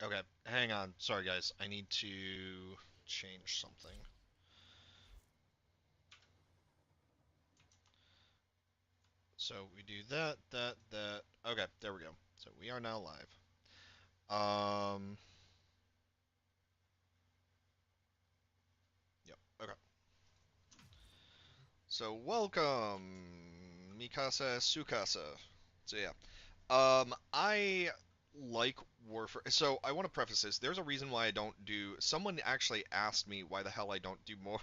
Okay, hang on. Sorry, guys. I need to change something. So we do that. Okay, there we go. So we are now live. Um, yep. Okay. So welcome, Mikasa Sukasa. So yeah. I like Warframe. So I want to preface this. There's a reason why I don't do. Someone actually asked me why the hell I don't do more.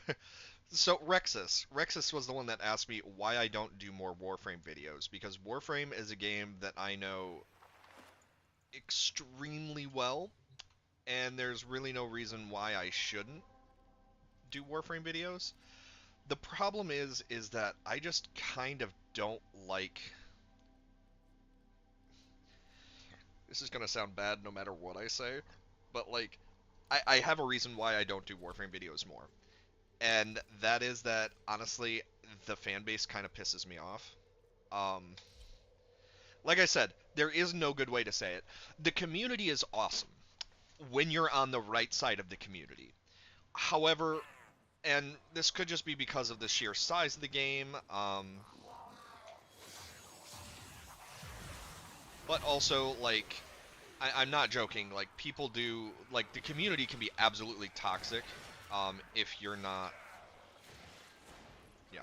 So Rexus was the one that asked me why I don't do more Warframe videos because Warframe is a game that I know extremely well, and there's really no reason why I shouldn't do Warframe videos. The problem is that I just kind of don't like. This is gonna sound bad no matter what I say, but like I have a reason why I don't do Warframe videos more. And that is that honestly the fan base kind of pisses me off. Um like I said, there is no good way to say it. The community is awesome when you're on the right side of the community. However, and this could just be because of the sheer size of the game, but also like I'm not joking. Like people do, like the community can be absolutely toxic if you're not, yeah.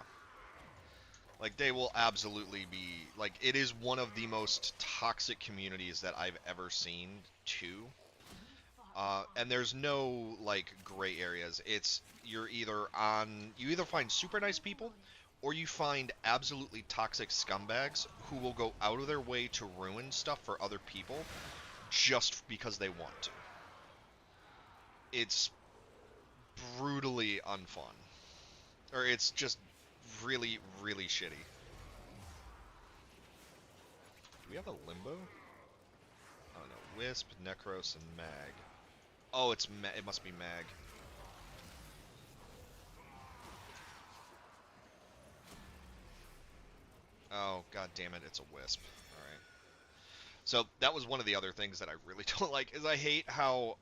Like they will absolutely be like it is one of the most toxic communities that I've ever seen too. And there's no like gray areas. It's you either find super nice people or you find absolutely toxic scumbags who will go out of their way to ruin stuff for other people just because they want to. It's brutally unfun. Or it's just really, really shitty. Do we have a Limbo? Oh no, Wisp, Necros, and Mag. Oh, it must be Mag. Oh, god damn it, it's a Wisp. Alright. So that was one of the other things that I really don't like, is I hate how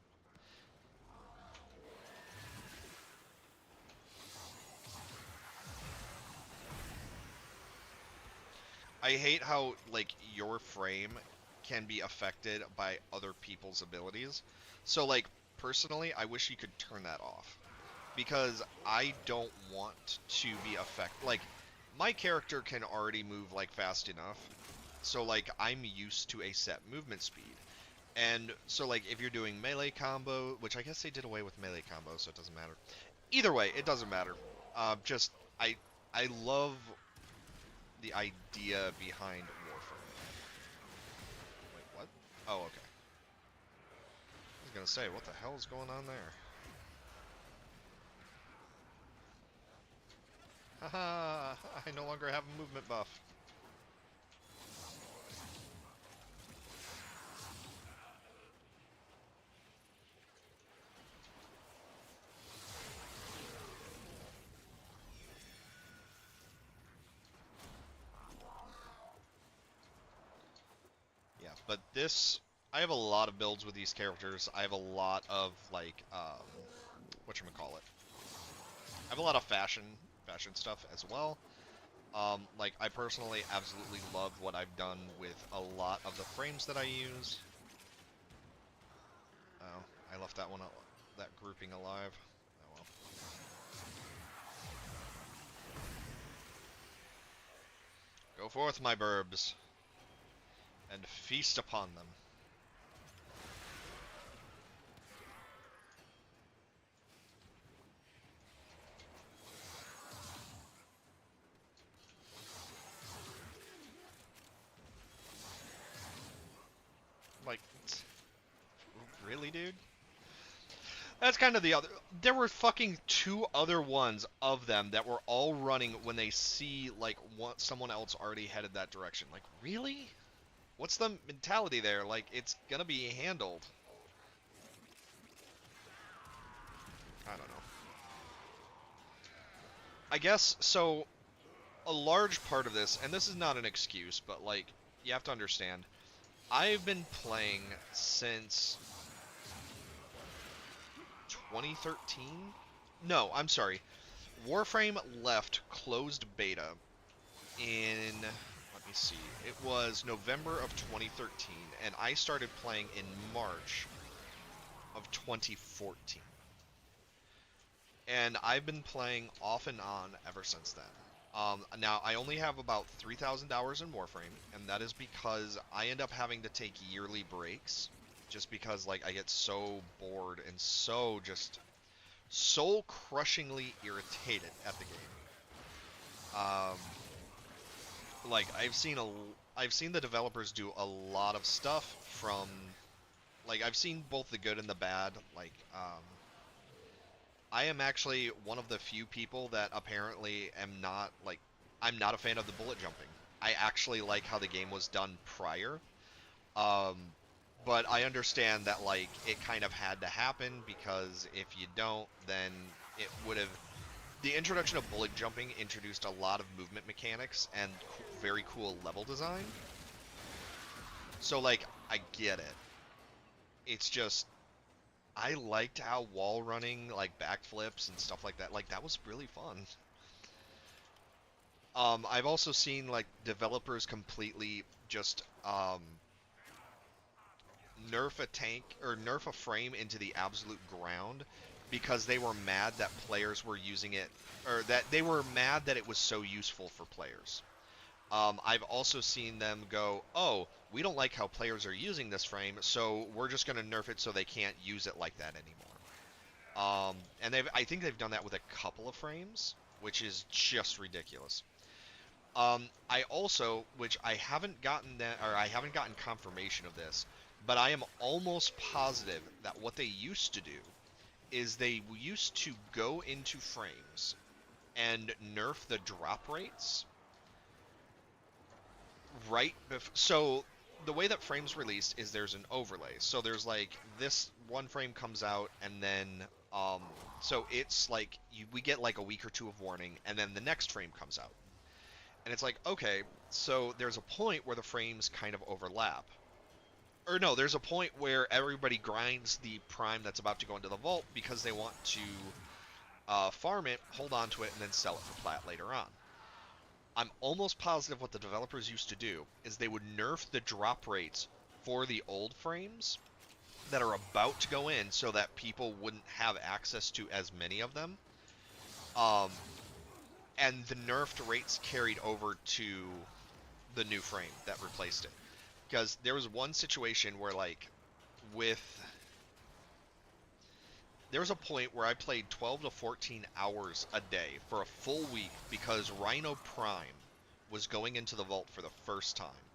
like your frame can be affected by other people's abilities. So like personally, I wish you could turn that off because I don't want to be affected. Like my character can already move like fast enough, so like I'm used to a set movement speed. And so like if you're doing melee combo, which I guess they did away with melee combo, so it doesn't matter. Either way, it doesn't matter. Just I love the idea behind Warframe. Wait, what? Oh, okay. I was gonna say, what the hell is going on there? Haha! I no longer have a movement buff. Yeah, but this, I have a lot of builds with these characters. I have a lot of like, whatchamacallit. I have a lot of fashion stuff as well. Like I personally absolutely love what I've done with a lot of the frames that I use. Oh, I left that grouping alive. Oh well. Go forth, my burbs, and feast upon them. Like, really, dude? That's kind of the other. There were fucking two other ones of them that were all running when they see like someone else already headed that direction. Like, really? What's the mentality there? Like, it's gonna be handled. I don't know. I guess so. A large part of this, and this is not an excuse, but like you have to understand, I've been playing since 2013. No, I'm sorry. Warframe left closed beta in, let me see, it was November of 2013, and I started playing in March of 2014. And I've been playing off and on ever since then. Now, I only have about 3,000 hours in Warframe, and that is because I end up having to take yearly breaks, just because, like, I get so bored and so just soul-crushingly irritated at the game. Um, like, I've seen the developers do a lot of stuff from, like, I've seen both the good and the bad, like, I am actually one of the few people that apparently am not like I'm not a fan of the bullet jumping. I actually like how the game was done prior. Um, but I understand that like it kind of had to happen because if you don't, then it would have the introduction of bullet jumping introduced a lot of movement mechanics and very cool level design. So like I get it. It's just I liked how wall running, like backflips and stuff like that, like that was really fun. I've also seen like developers completely just nerf a tank or nerf a frame into the absolute ground because they were mad that players were using it, or that they were mad that it was so useful for players. I've also seen them go, oh, we don't like how players are using this frame, so we're just going to nerf it so they can't use it like that anymore. And I think they've done that with a couple of frames, which is just ridiculous. I also, which I haven't gotten that, or I haven't gotten confirmation of this, but I am almost positive that what they used to do is they used to go into frames and nerf the drop rates so the way that frames released is there's an overlay. So there's like this one frame comes out and then um so it's like we get like a week or two of warning and then the next frame comes out. And it's like, okay, so there's a point where the frames kind of overlap. Or no, there's a point where everybody grinds the prime that's about to go into the vault because they want to farm it, hold on to it, and then sell it for plat later on. I'm almost positive what the developers used to do is they would nerf the drop rates for the old frames that are about to go in so that people wouldn't have access to as many of them. Um, and the nerfed rates carried over to the new frame that replaced it. Because there was one situation where, like, with. There was a point where I played 12 to 14 hours a day for a full week because Rhino Prime was going into the vault for the first time.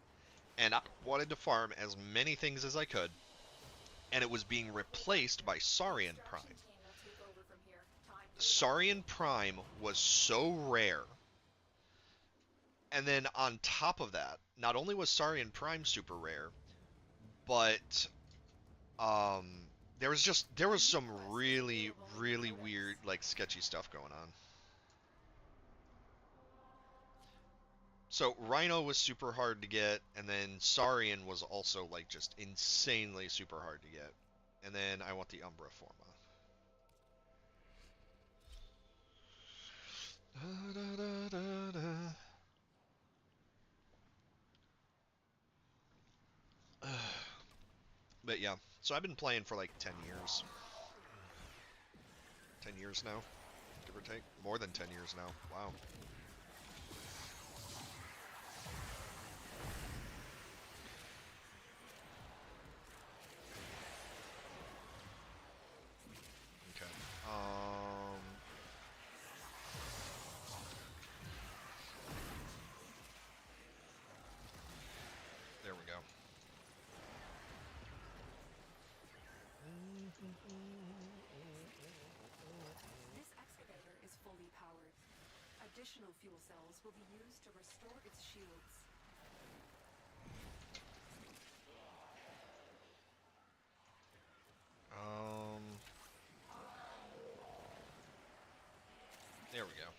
And I wanted to farm as many things as I could, and it was being replaced by Saurian Prime. Saurian Prime was so rare. And then on top of that, not only was Saurian Prime super rare, but um, there was some really weird like sketchy stuff going on. So Rhino was super hard to get, and then Saurian was also like just insanely super hard to get. And then I want the Umbra Forma. But yeah, so I've been playing for like 10 years. 10 years now, give or take. More than 10 years now. Wow. Okay. There we go. This excavator is fully powered. Additional fuel cells will be used to restore its shields. There we go.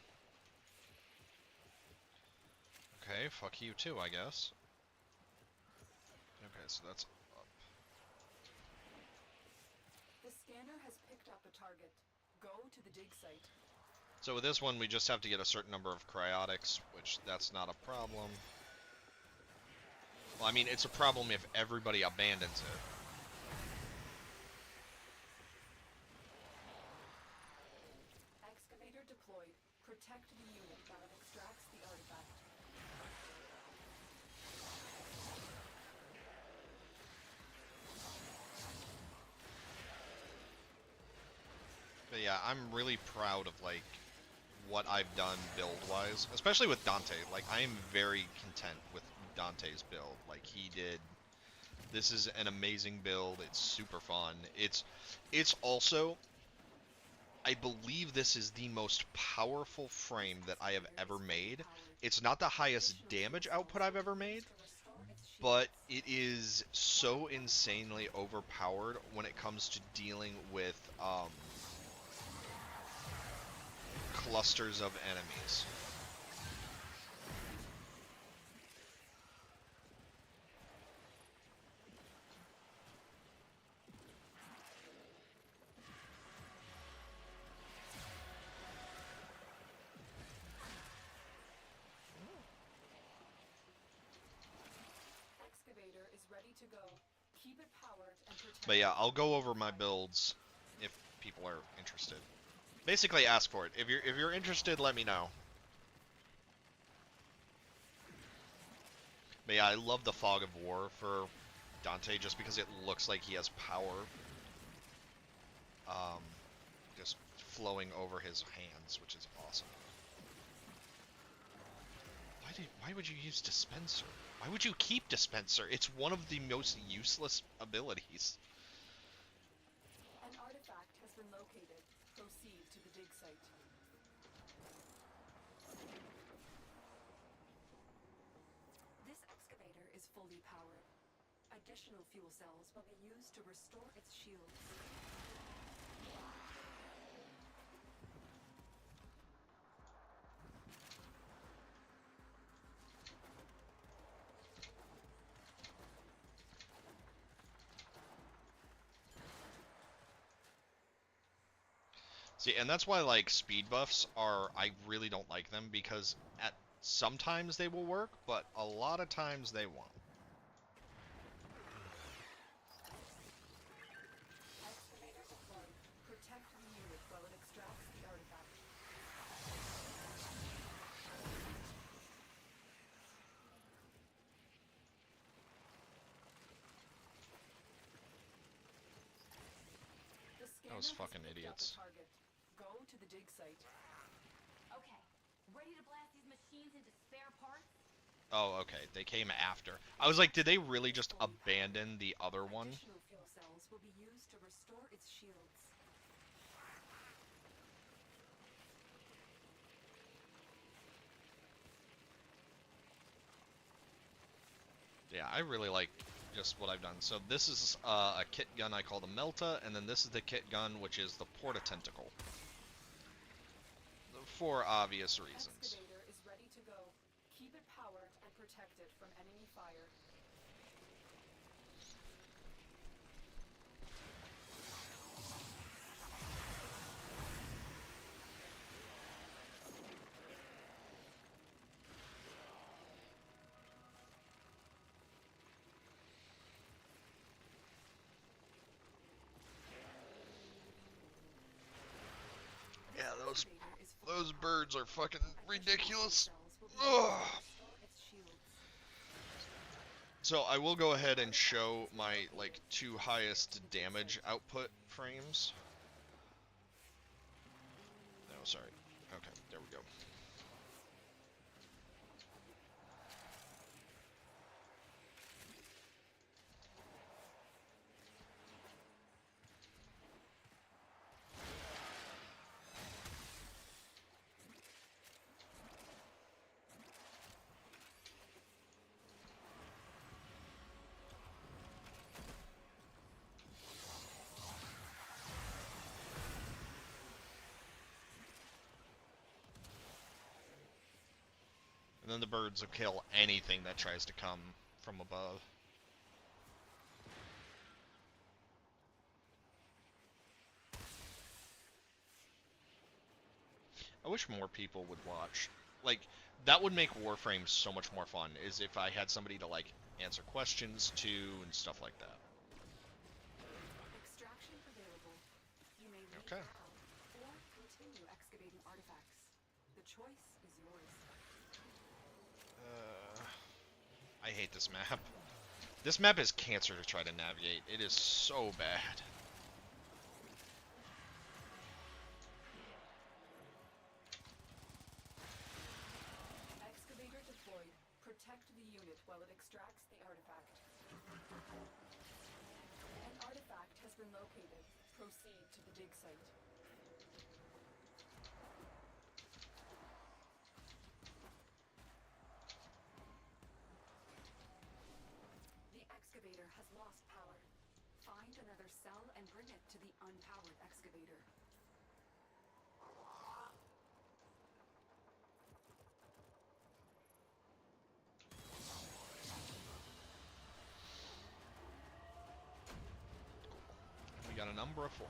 Okay, fuck you too, I guess. Okay, so that's up. The scanner has picked up a target. Go to the dig site. So with this one, we just have to get a certain number of cryotics, which that's not a problem. Well, I mean, it's a problem if everybody abandons it. Excavator deployed. Protect the unit that extracts the artifact. But yeah, I'm really proud of, like, what I've done build-wise. Especially with Dante. Like, I am very content with Dante's build. Like, he did... This is an amazing build. It's super fun. It's also... I believe this is the most powerful frame that I have ever made. It's not the highest damage output I've ever made, but it is so insanely overpowered when it comes to dealing with clusters of enemies. Excavator is ready to go. Keep it powered and protect. But yeah, I'll go over my builds if people are interested. Basically, ask for it. If you're interested, let me know. But yeah, I love the Fog of War for Dante just because it looks like he has power. Just flowing over his hands, which is awesome. Why would you use Dispenser? Why would you keep Dispenser? It's one of the most useless abilities. An artifact has been located. Proceed to the dig site. This excavator is fully powered. Additional fuel cells will be used to restore its shields. See, and that's why, like, speed buffs are, I really don't like them, because sometimes they will work, but a lot of times they won't. Excavator deployed. Protect the unit while it extracts the artifact. The scanner Those has fucking picked up a idiots. target. Go to the dig site. Okay, ready to blast these machines into spare parts? Oh, okay, they came after. I was like, did they really just abandon the other one? Additional fuel cells will be used to restore its shields. Yeah, I really like just what I've done. So this is a kit gun I call the Melta, and then this is the kit gun, which is the Porta Tentacle. For obvious reasons. Excavator is ready to go. Keep it powered and protect it from enemy fire. Yeah, those Excavator is fully birds are fucking ridiculous. cells will be used Ugh. to restore its shields. So I will go ahead and show my, like, 2 highest damage output frames. No, sorry. Okay, there we go. then the birds will kill anything that tries to come from above. I wish more people would watch. Like, that would make Warframe so much more fun, is if I had somebody to, like, answer questions to and stuff like that. Extraction available. You may leave Okay. now or continue excavating artifacts. The choice is yours. I hate this map. This map is cancer to try to navigate. It is so bad. Excavator deployed. Protect the unit while it extracts the artifact. An artifact has been located. Proceed to the dig site. The excavator has lost power. Find another cell and bring it to the unpowered excavator. We got a number of 4.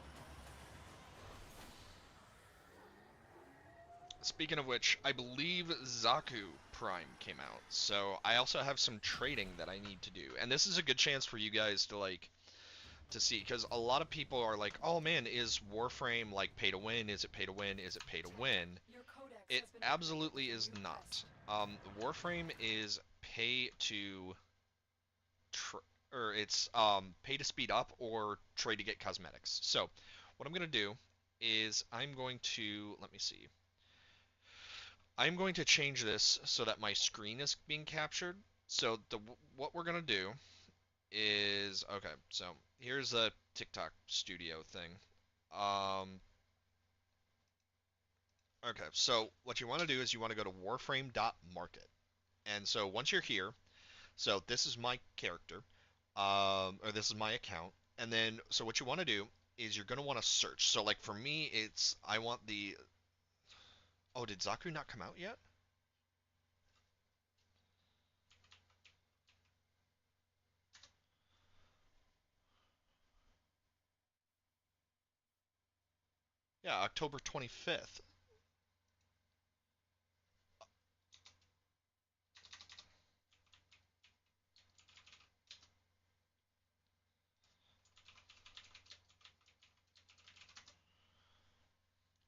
Speaking of which, I believe Zaku Prime came out, so I also have some trading that I need to do. And this is a good chance for you guys to, like, to see, because a lot of people are like, oh man, is Warframe, like, pay to win? Is it pay to win? Is it pay to win? Your codex It has been absolutely updated is with a new not. quest. Warframe is pay to, or it's pay to speed up or trade to get cosmetics. So what I'm gonna do is I'm going to, let me see. I'm going to change this so that my screen is being captured. So what we're gonna do is, okay, so here's a TikTok studio thing. Okay, so what you want to do is you want to go to warframe.market. And so once you're here, so this is my character, or this is my account. And then, so what you want to do is you're going to want to search. So like for me, it's, I want the, oh, did Zaku not come out yet? Yeah, October 25th.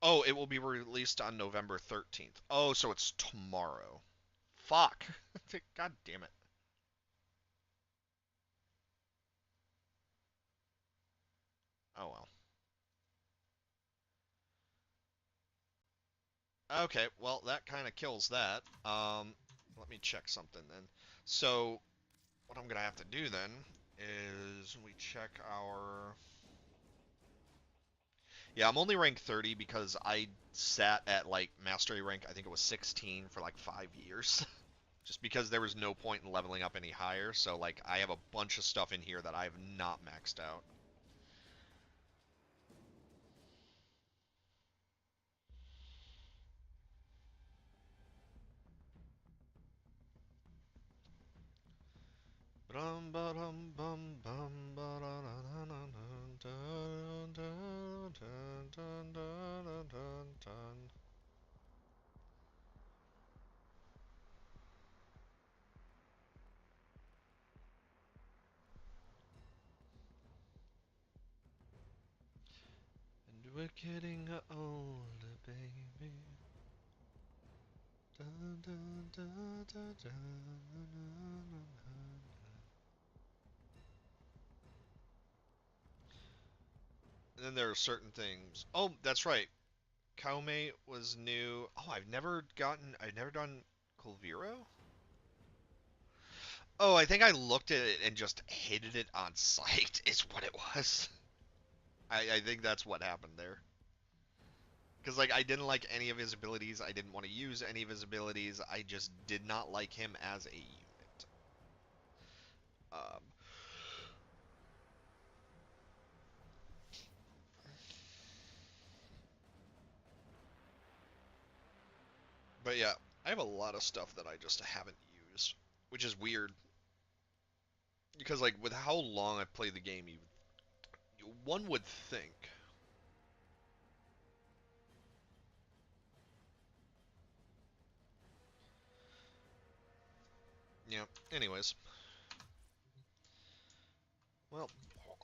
Oh, it will be released on November 13th. Oh, so it's tomorrow. Fuck. God damn it. Oh well. Okay, well that kind of kills that. Let me check something then. So what I'm gonna have to do then is we check our. Yeah, I'm only rank 30 because I sat at like mastery rank. I think it was 16 for like 5 years. Just because there was no point in leveling up any higher. So like I have a bunch of stuff in here that I have not maxed out. And we're getting older, baby. Dun, dun, dun, dun, dun. And then there are certain things. Oh, that's right. Cowmate was new. Oh, I've never done Colviro? Oh, I think I looked at it and just hated it on sight, is what it was. I think that's what happened there. Because, like, I didn't like any of his abilities. I didn't want to use any of his abilities. I just did not like him as a unit. Um, but yeah, I have a lot of stuff that I just haven't used, which is weird because like with how long I've played the game, one would think. Yeah. Anyways, well,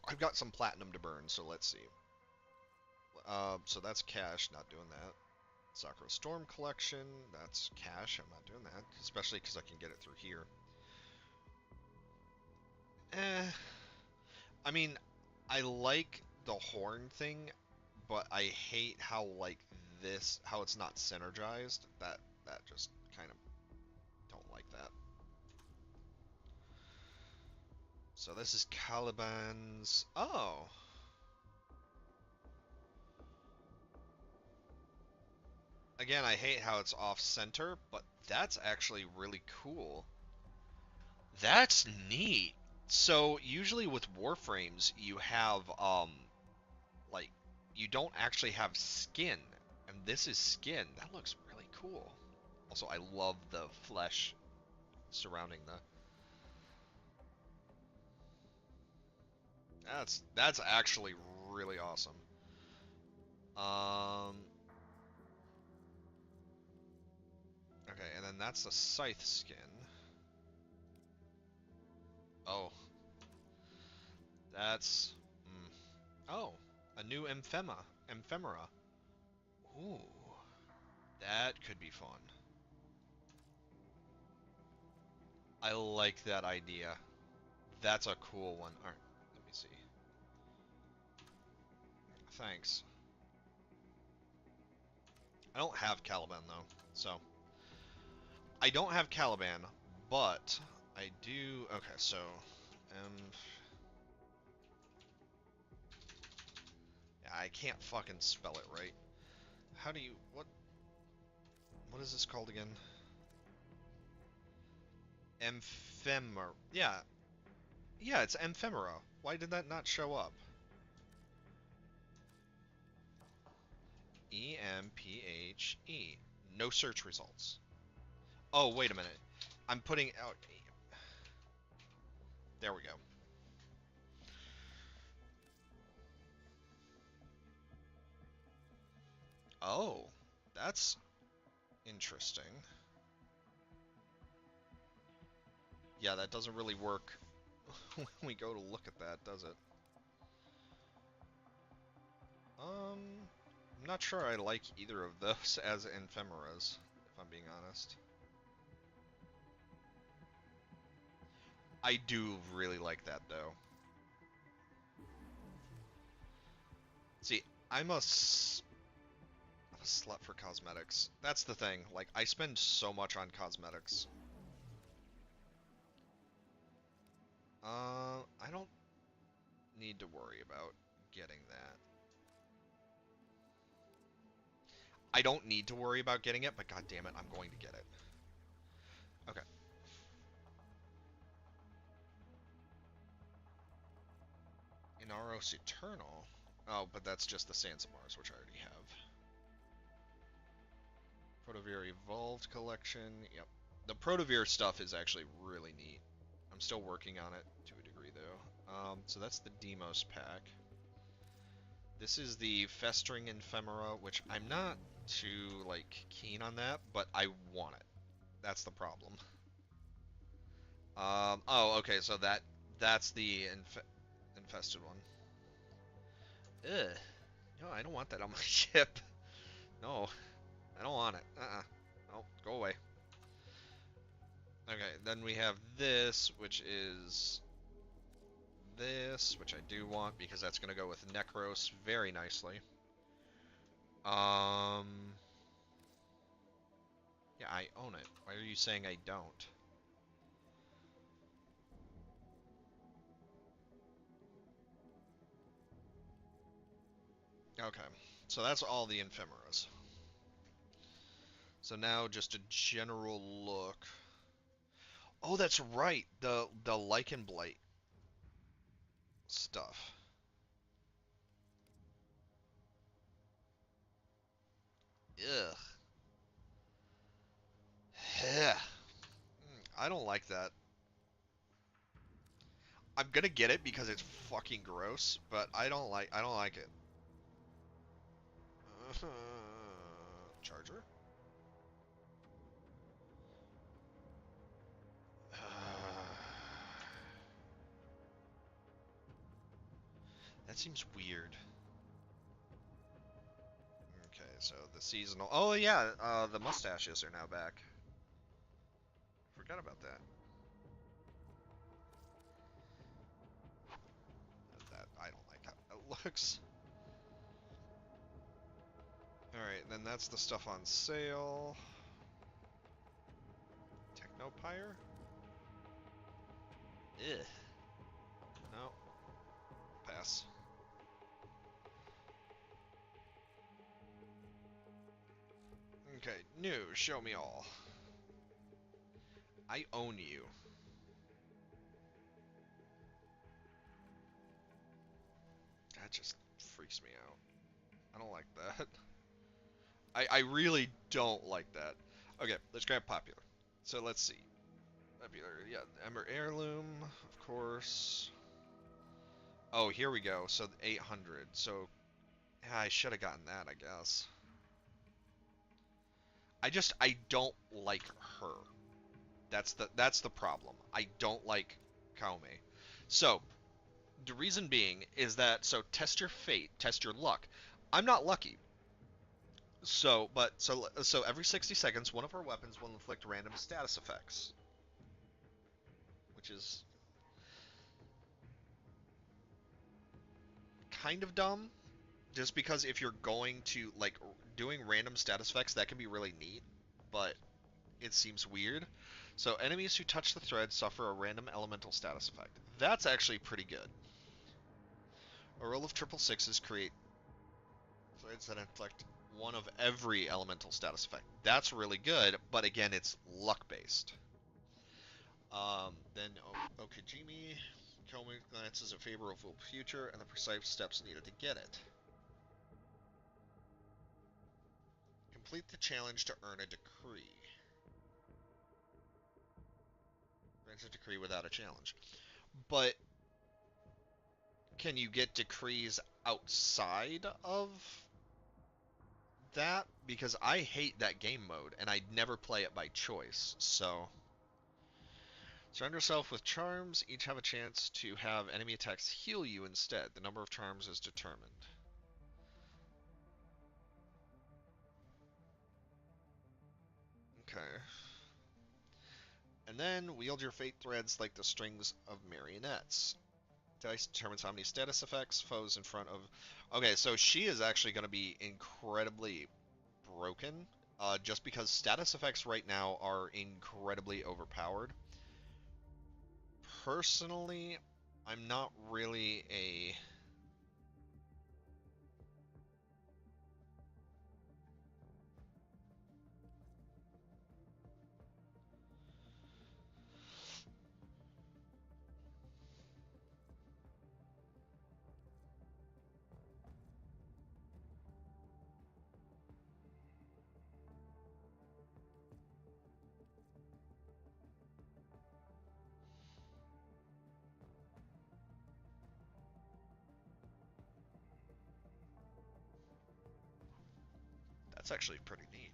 I've got some platinum to burn, so let's see. So that's cash. Not doing that. Sakura Storm Collection. That's cash. I'm not doing that, especially because I can get it through here. Eh. I mean, I like the horn thing, but I hate how like how it's not synergized. That just kind of don't like that. So this is Caliban's. Oh. Again, I hate how it's off center, but that's actually really cool. That's neat. So usually with Warframes, you have like you don't actually have skin, and this is skin. That looks really cool. Also, I love the flesh surrounding the. That's actually really awesome. Um. Okay, and then that's the scythe skin. Oh, that's. Oh, a new Ephemera. Ooh, that could be fun. I like that idea. That's a cool one. Alright, let me see. Thanks. I don't have Caliban though, so I don't have Caliban, but I do. Okay, so yeah, I can't fucking spell it right. How do you what is this called again? Ephemera. Yeah, yeah, it's Ephemera. Why did that not show up? EMPHE. No search results. Oh, wait a minute. I'm putting out. There we go. Oh, that's interesting. Yeah, that doesn't really work when we go to look at that, does it? I'm not sure I like either of those as ephemeras, if I'm being honest. I do really like that, though. See, I'm a slut for cosmetics. That's the thing. Like, I spend so much on cosmetics. I don't need to worry about getting that. I don't need to worry about getting it, but god damn it, I'm going to get it. Okay. Inaros Eternal. Oh, but that's just the Sands of Mars, which I already have. Protavir Evolved Collection. Yep. The Protavir stuff is actually really neat. I'm still working on it to a degree, though. So that's the Demos pack. This is the Festering Ephemera, which I'm not too, like, keen on that, but I want it. That's the problem. Oh, okay, so that's the infested one. Ugh. No, I don't want that on my ship. No, I don't want it. No, go away. Okay, then we have this, which is this, which I do want because that's going to go with Necros very nicely. Yeah, I own it. Why are you saying I don't? Okay, so that's all the Ephemeras. So now just a general look. Oh, that's right, the Lichen Blight stuff. Ugh. I don't like that. I'm gonna get it because it's fucking gross, but I don't like it. Charger? That seems weird. Okay, so the seasonal. Oh yeah, the mustaches are now back. Forgot about that. That I don't like how it looks. All right, then that's the stuff on sale. Technopire. Ugh. No. Pass. Okay, new. Show me all. I own you. That just freaks me out. I don't like that. I really don't like that. Okay, let's grab popular. So let's see. Popular, yeah, Ember Heirloom, of course. Oh, here we go. So 800. So yeah, I should have gotten that, I guess. I don't like her. That's the problem. I don't like Kaume. So the reason being is that test your fate, test your luck. I'm not lucky. So every 60 seconds, one of her weapons will inflict random status effects, which is kind of dumb. Just because if you're going to like doing random status effects, that can be really neat, but it seems weird. So enemies who touch the thread suffer a random elemental status effect. That's actually pretty good. A roll of triple sixes create threads that inflict one of every elemental status effect. That's really good, but again, it's luck based. Then Okajimi, Komi glances a favorable future and the precise steps needed to get it. Complete the challenge to earn a decree. Grants a decree without a challenge. But can you get decrees outside of that? Because I hate that game mode and I never play it by choice. So surround yourself with charms. Each have a chance to have enemy attacks heal you instead. The number of charms is determined. Okay. And then wield your fate threads like the strings of marionettes. Dice determines how many status effects foes in front of. Okay, so she is actually going to be incredibly broken, just because status effects right now are incredibly overpowered. Personally, I'm not really a. That's actually pretty neat.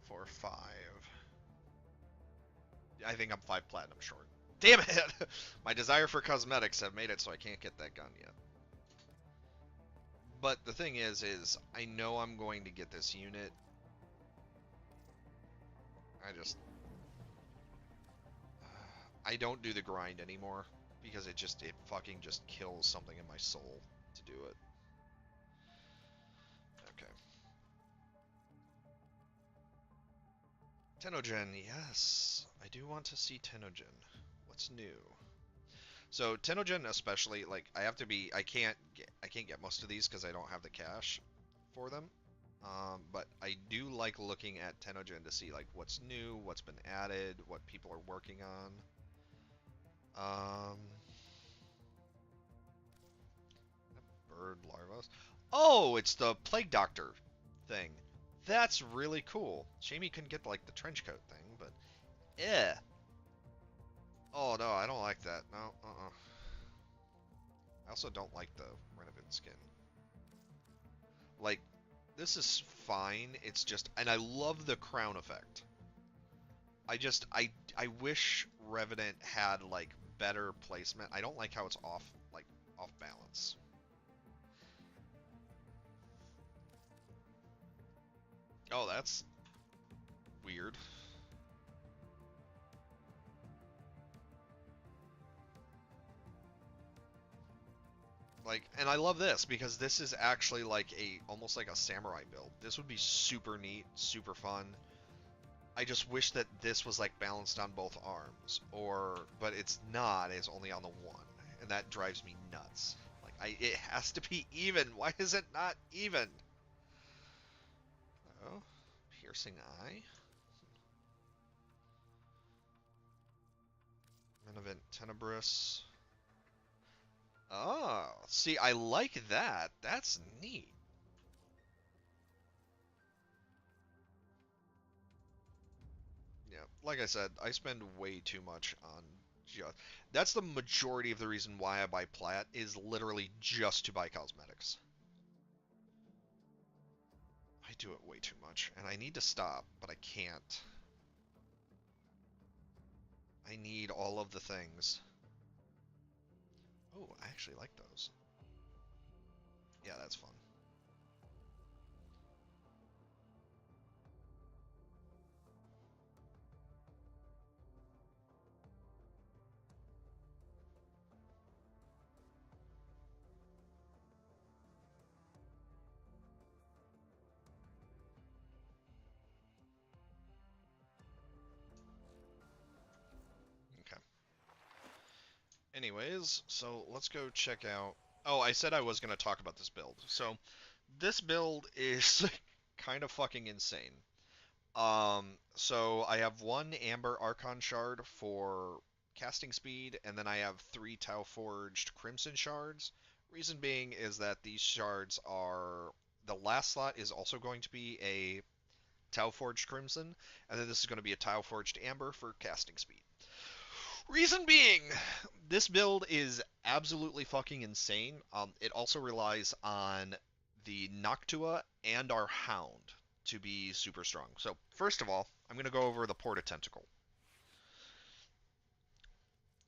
4 or 5. I think I'm 5 platinum short. Damn it! My desire for cosmetics have made it so I can't get that gun yet. But the thing is I know I'm going to get this unit. I don't do the grind anymore because it fucking just kills something in my soul to do it. Okay. Tenogen, yes. I do want to see Tenogen. What's new? So Tenogen especially, like I can't get most of these because I don't have the cash for them. But I do like looking at Tenogen to see like what's new, what's been added, what people are working on. Bird larvas. Oh, it's the Plague Doctor thing. That's really cool. Shame you couldn't get like the trench coat thing, but eh. Oh no, I don't like that. No, I also don't like the Renavin skin. Like, this is fine. It's just, and I love the crown effect. I wish Revenant had like better placement. I don't like how it's off balance. Oh, that's weird. Like, and I love this because this is actually like almost like a samurai build. This would be super neat, super fun. I just wish that this was like balanced on both arms, but it's not. It's only on the one, and that drives me nuts. Like, it has to be even. Why is it not even? Oh, piercing eye. Renavent Tenebrous. Oh, see, I like that. That's neat. Yeah, like I said, I spend way too much on just. That's the majority of the reason why I buy Plat is literally just to buy cosmetics. I do it way too much, and I need to stop, but I can't. I need all of the things. Oh, I actually like those. Yeah, that's fun. Okay. Anyways, so let's go check out. Oh, I said I was going to talk about this build. So, this build is kind of fucking insane. So I have one Amber Archon Shard for casting speed, and then I have 3 Tau Forged Crimson Shards. Reason being is that these shards are. The last slot is also going to be a Tau Forged Crimson, and then this is going to be a Tau Forged Amber for casting speed. Reason being, this build is absolutely fucking insane. It also relies on the Noctua and our Hound to be super strong. So, first of all, I'm going to go over the Porta Tentacle.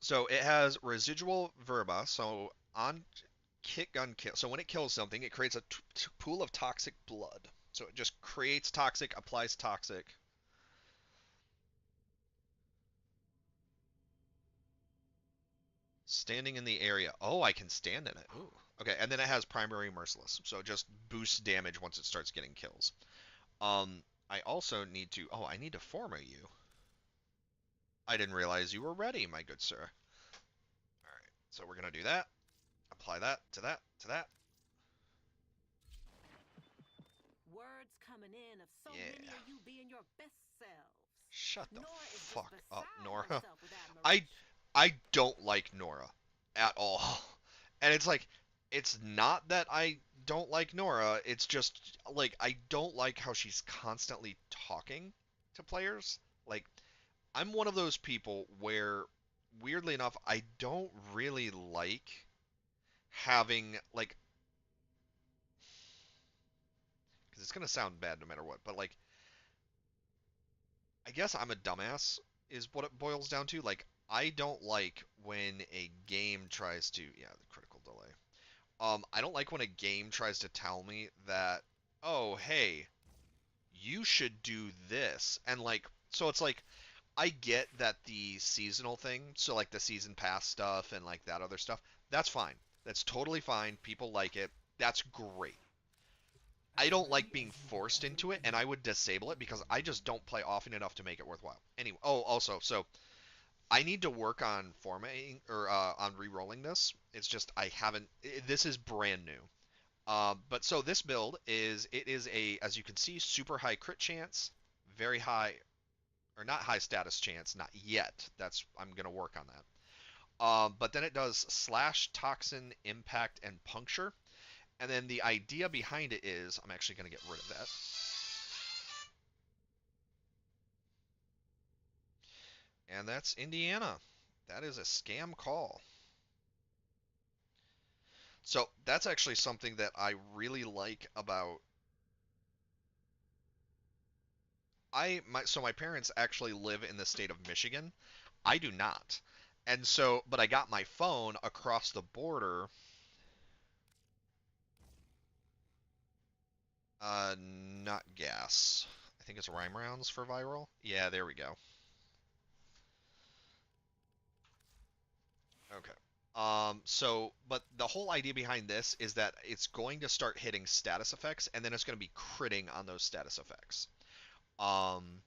So, it has residual verba, so on hit gun kill. So, when it kills something, it creates a pool of toxic blood. So, it just creates toxic, applies toxic. Standing in the area. Oh, I can stand in it. Ooh. Okay, and then it has primary merciless, so it just boosts damage once it starts getting kills. I also need to. Oh, I need to forma you. I didn't realize you were ready, my good sir. All right, so we're gonna do that. Apply that to that to that. Words coming in of so Yeah. many of you being your best selves. Shut the Nora is just fuck up, beside Nora. herself with I admiration. I don't like Nora at all. And it's like, it's not that I don't like Nora, it's just like I don't like how she's constantly talking to players. Like, I'm one of those people where, weirdly enough, I don't really like having like, because it's gonna sound bad no matter what, but like, I guess I'm a dumbass is what it boils down to. Like, I don't like when a game tries to, yeah, the critical delay. I don't like when a game tries to tell me that, oh, hey, you should do this. And like, so it's like, I get that the seasonal thing, so like the season pass stuff and like that other stuff, that's fine. That's totally fine. People like it. That's great. I don't like being forced into it, and I would disable it because I just don't play often enough to make it worthwhile. Anyway, oh, also, so I need to work on formatting or on re-rolling this. It's just I haven't. This is brand new. But so this build is it is a, as you can see, super high crit chance, very high or not high status chance, not yet. That's I'm gonna work on that. But then it does slash, toxin, impact, and puncture. And then the idea behind it is I'm actually gonna get rid of that. And that's Indiana. That is a scam call. So that's actually something that I really like about so my parents actually live in the state of Michigan. I do not. And so, but I got my phone across the border. Not gas. I think it's rhyme rounds for viral. Yeah, there we go. Okay. But the whole idea behind this is that it's going to start hitting status effects, and then it's going to be critting on those status effects. Um,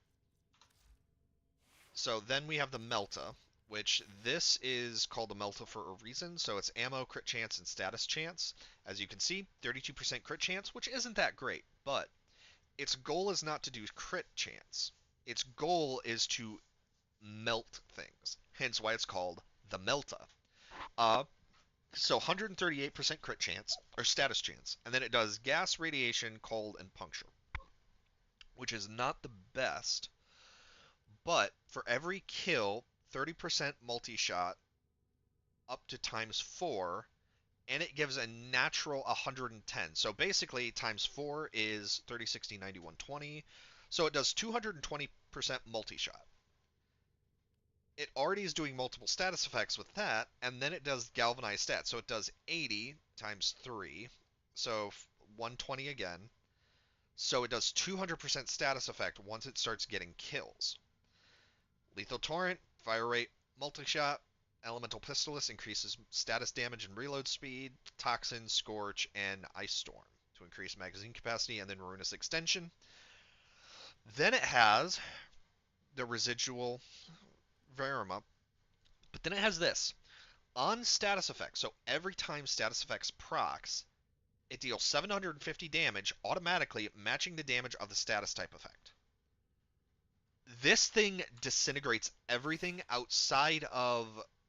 so then we have the Melta, which this is called the Melta for a reason. So it's ammo, crit chance, and status chance. As you can see, 32% crit chance, which isn't that great, but its goal is not to do crit chance. Its goal is to melt things, hence why it's called the Melta. Uh, so 138% crit chance, or status chance, and then it does gas, radiation, cold, and puncture, which is not the best, but for every kill, 30% multi-shot up to times 4, and it gives a natural 110. So basically, times 4 is 30, 60, 90, 120. So it does 220% multi-shot. It already is doing multiple status effects with that, and then it does galvanized stats. So it does 80 times 3, so 120 again. So it does 200% status effect once it starts getting kills. Lethal Torrent, fire rate, multi-shot, Elemental Pistolist increases status damage and reload speed, Toxin, Scorch, and Ice Storm to increase magazine capacity, and then Ruinous Extension. Then it has the residual Verima, but then it has this. On status effects, so every time status effects procs, it deals 750 damage automatically, matching the damage of the status type effect. This thing disintegrates everything outside of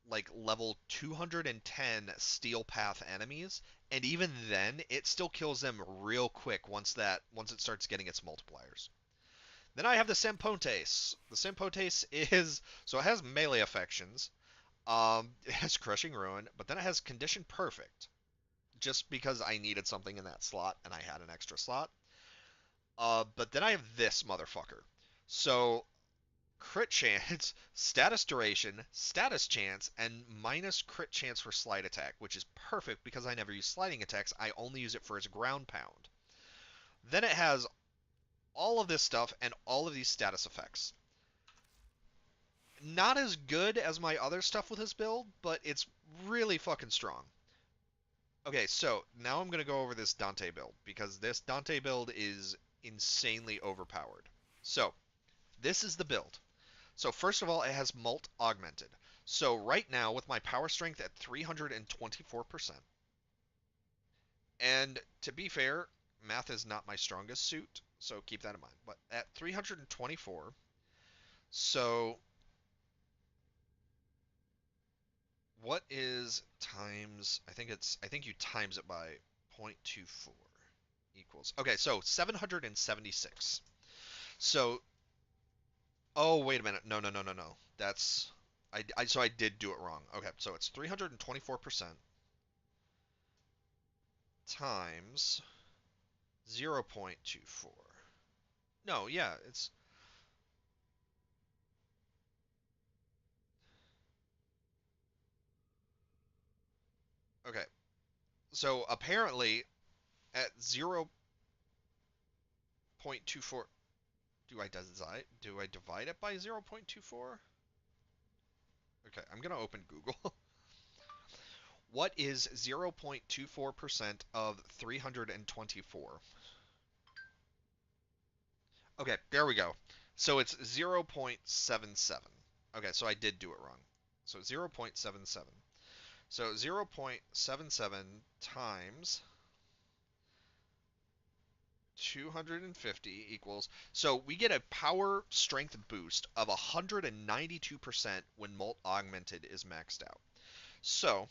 like level 210 steel path enemies, and even then it still kills them real quick once it starts getting its multipliers. Then I have the Sampontes. The Sampontes is so it has melee affections. It has Crushing Ruin, but then it has Condition Perfect, just because I needed something in that slot and I had an extra slot. But then I have this motherfucker. So crit chance, status duration, status chance, and minus crit chance for slide attack, which is perfect because I never use sliding attacks. I only use it for its ground pound. Then it has all of this stuff and all of these status effects. Not as good as my other stuff with this build, but it's really fucking strong. Okay, so now I'm going to go over this Dante build, because this Dante build is insanely overpowered. So, this is the build. So first of all, it has Mult Augmented. So right now, with my power strength at 324%, and to be fair, math is not my strongest suit, so keep that in mind. But at 324, so what is times, I think you times it by 0.24 equals, okay, so 776. So, oh, wait a minute, no, no, no, no, no, that's, so I did do it wrong. Okay, so it's 324% times 0.24. No, yeah, it's, okay. So apparently at 0.24, do I divide it by 0.24? Okay, I'm gonna open Google. What is 0.24% of 324? Okay, there we go. So it's 0.77. Okay, so I did do it wrong. So 0.77. So 0.77 times 250 equals, so we get a power strength boost of 192% when Mult Augmented is maxed out. So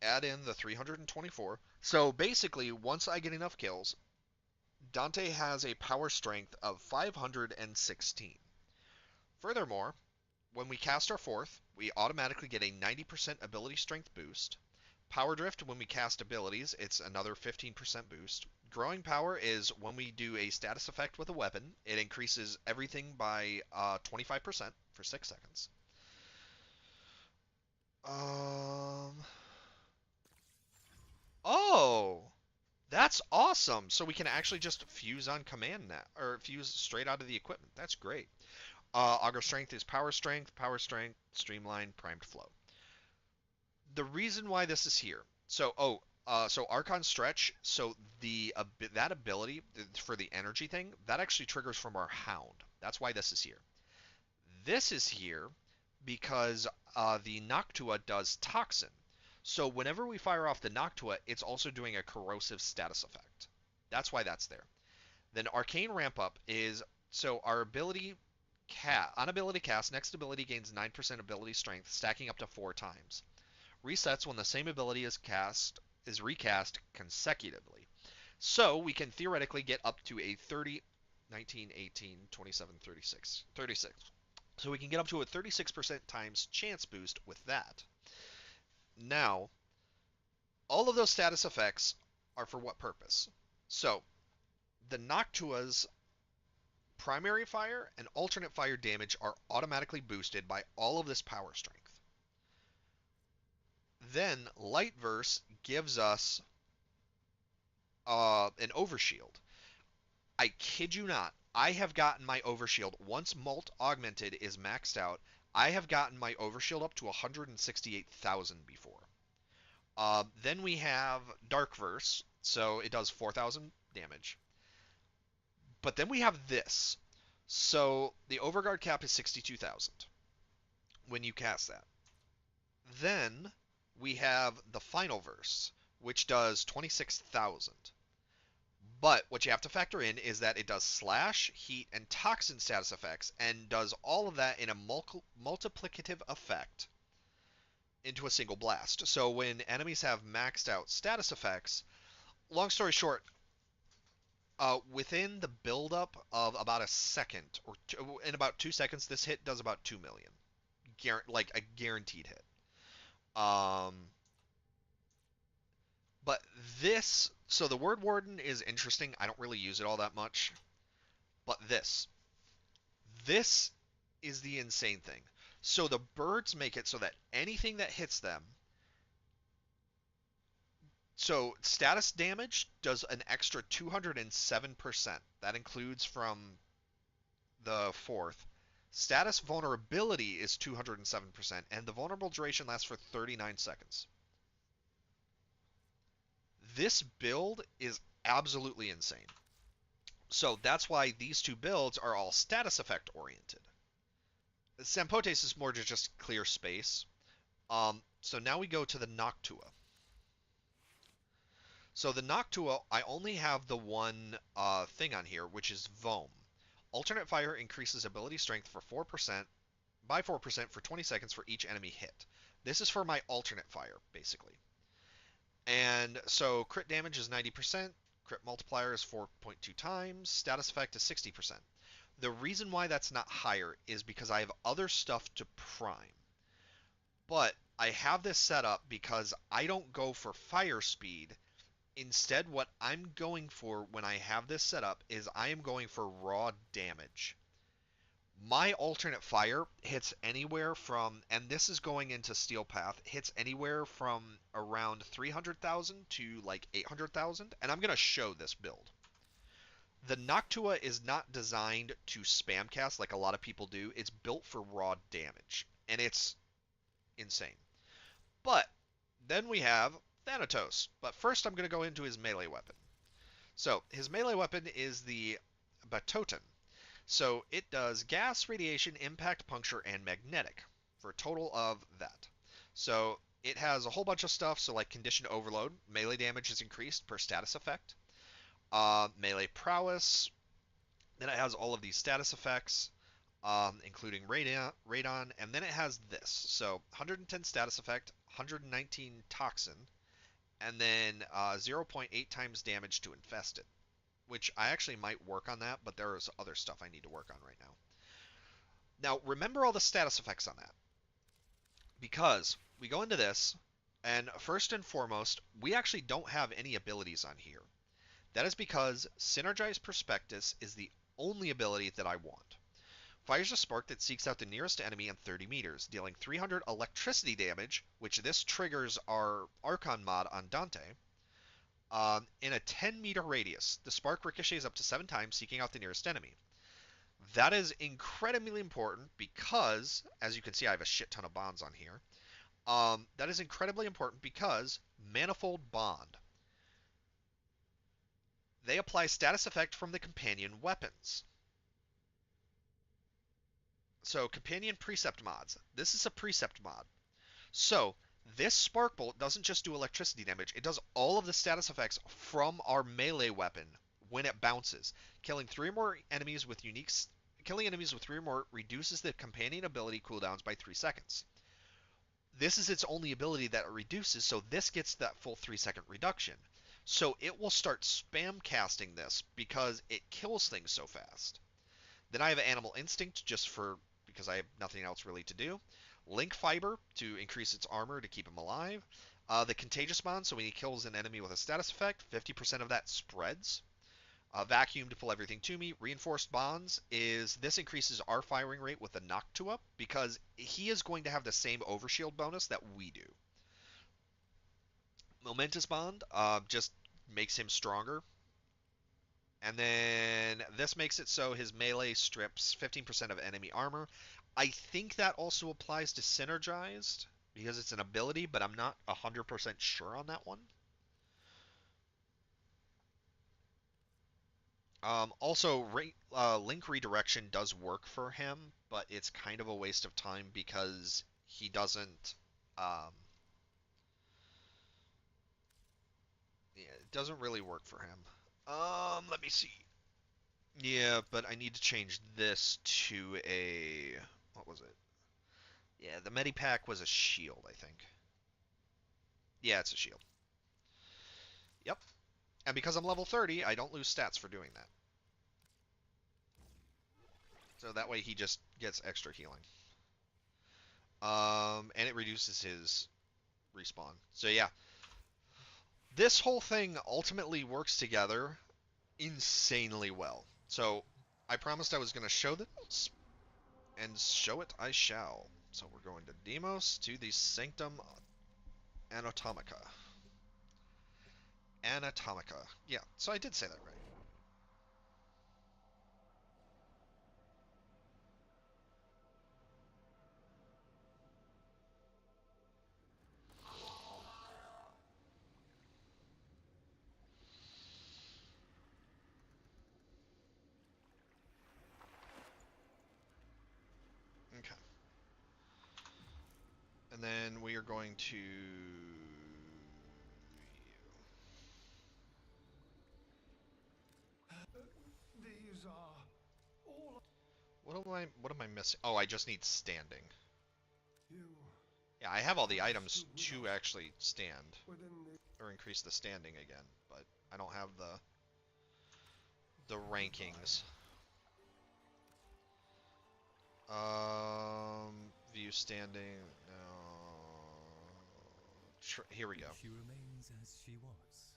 add in the 324. So basically, once I get enough kills, Dante has a power strength of 516. Furthermore, when we cast our fourth, we automatically get a 90% ability strength boost. Power Drift, when we cast abilities, it's another 15% boost. Growing Power is when we do a status effect with a weapon. It increases everything by 25% for 6 seconds. Oh! That's awesome! So we can actually just fuse on command now, or fuse straight out of the equipment. That's great. Augur Strength is Power Strength, Streamline, Primed Flow. The reason why this is here, so Archon Stretch, so that ability for the energy thing, that actually triggers from our Hound. That's why this is here. This is here because the Noctua does Toxin. So whenever we fire off the Noctua, it's also doing a corrosive status effect. That's why that's there. Then Arcane Ramp Up is, so our ability on ability cast, next ability gains 9% ability strength, stacking up to 4 times. Resets when the same ability is recast consecutively. So we can theoretically get up to a 30, 19, 18, 27, 36. So we can get up to a 36% times chance boost with that. Now, all of those status effects are for what purpose? So, the Noctua's primary fire and alternate fire damage are automatically boosted by all of this power strength. Then Lightverse gives us an overshield. I kid you not, I have gotten my overshield, once Mult Augmented is maxed out, I have gotten my overshield up to 168,000 before. Then we have Darkverse, so it does 4,000 damage. But then we have this. So the Overguard cap is 62,000 when you cast that. Then we have the Final Verse, which does 26,000. But what you have to factor in is that it does Slash, Heat, and Toxin status effects, and does all of that in a multiplicative effect into a single blast. So when enemies have maxed out status effects, long story short, within the buildup of about a second, or in about 2 seconds, this hit does about 2 million. Like a guaranteed hit. But this, so the Word Warden is interesting. I don't really use it all that much. But this is the insane thing. So the birds make it so that anything that hits them, so status damage does an extra 207%. That includes from the fourth. Status vulnerability is 207%, and the vulnerable duration lasts for 39 seconds. This build is absolutely insane. So that's why these two builds are all status effect oriented. Sampotes is more to just clear space. So now we go to the Noctua. So the Noctua, I only have the one thing on here, which is Voam. Alternate fire increases ability strength for 4%, by 4% for 20 seconds for each enemy hit. This is for my alternate fire, basically. And so crit damage is 90%, crit multiplier is 4.2 times, status effect is 60%. The reason why that's not higher is because I have other stuff to prime. But I have this set up because I don't go for fire speed. Instead, what I'm going for when I have this set up is I am going for raw damage. My alternate fire hits anywhere from, and this is going into Steel Path, hits anywhere from around 300,000 to like 800,000, and I'm going to show this build. The Noctua is not designed to spam cast like a lot of people do. It's built for raw damage, and it's insane. But then we have Thanatos, but first I'm going to go into his melee weapon. So his melee weapon is the Batoten. So it does gas, radiation, impact, puncture, and magnetic for a total of that. So it has a whole bunch of stuff. So like condition overload, melee damage is increased per status effect. Melee prowess. Then it has all of these status effects, including radon, and then it has this. So 110 status effect, 119 toxin, and then 0.8 times damage to infested. Which I actually might work on that, but there's other stuff I need to work on right now. Now, remember all the status effects on that. Because we go into this, and first and foremost, we actually don't have any abilities on here. That is because Synergized Prospectus is the only ability that I want. Fires a spark that seeks out the nearest enemy in 30 meters, dealing 300 electricity damage, which this triggers our Archon mod on Dante. In a 10-meter radius, the spark ricochets up to 7 times, seeking out the nearest enemy. That is incredibly important because, as you can see, I have a shit ton of bonds on here. That is incredibly important because Manifold Bond. They apply status effect from the companion weapons. So, companion precept mods. This is a precept mod. So, this Spark Bolt doesn't just do electricity damage, it does all of the status effects from our melee weapon when it bounces. Killing 3 or more enemies with unique... Killing enemies with 3 or more reduces the companion ability cooldowns by 3 seconds. This is its only ability that it reduces, so this gets that full 3-second reduction. So it will start spam casting this because it kills things so fast. Then I have Animal Instinct because I have nothing else really to do. Link Fiber to increase its armor to keep him alive. The Contagious Bond, so when he kills an enemy with a status effect, 50% of that spreads. Vacuum to pull everything to me. Reinforced Bonds this increases our firing rate with the Noctua because he is going to have the same overshield bonus that we do. Momentous Bond just makes him stronger. And then this makes it so his melee strips 15% of enemy armor. I think that also applies to Synergized because it's an ability, but I'm not 100% sure on that one. Also, Link Redirection does work for him, but it's kind of a waste of time because he doesn't... yeah, it doesn't really work for him. Let me see. Yeah, but I need to change this to a... What was it? Yeah, the Medipack was a shield, I think. Yeah, it's a shield. Yep. And because I'm level 30, I don't lose stats for doing that. So that way he just gets extra healing. And it reduces his respawn. So yeah. This whole thing ultimately works together insanely well. So I promised I was going to show this, and show it I shall. So we're going to Deimos to the Sanctum Anatomica. Anatomica. Yeah, so I did say that right. Okay. And then we are going to... These are all What am I missing? Oh, I just need standing. you Yeah, I have all the items to actually stand. within the Or increase the standing again, but I don't have the rankings. View standing, no. Here we go. She remains as she was.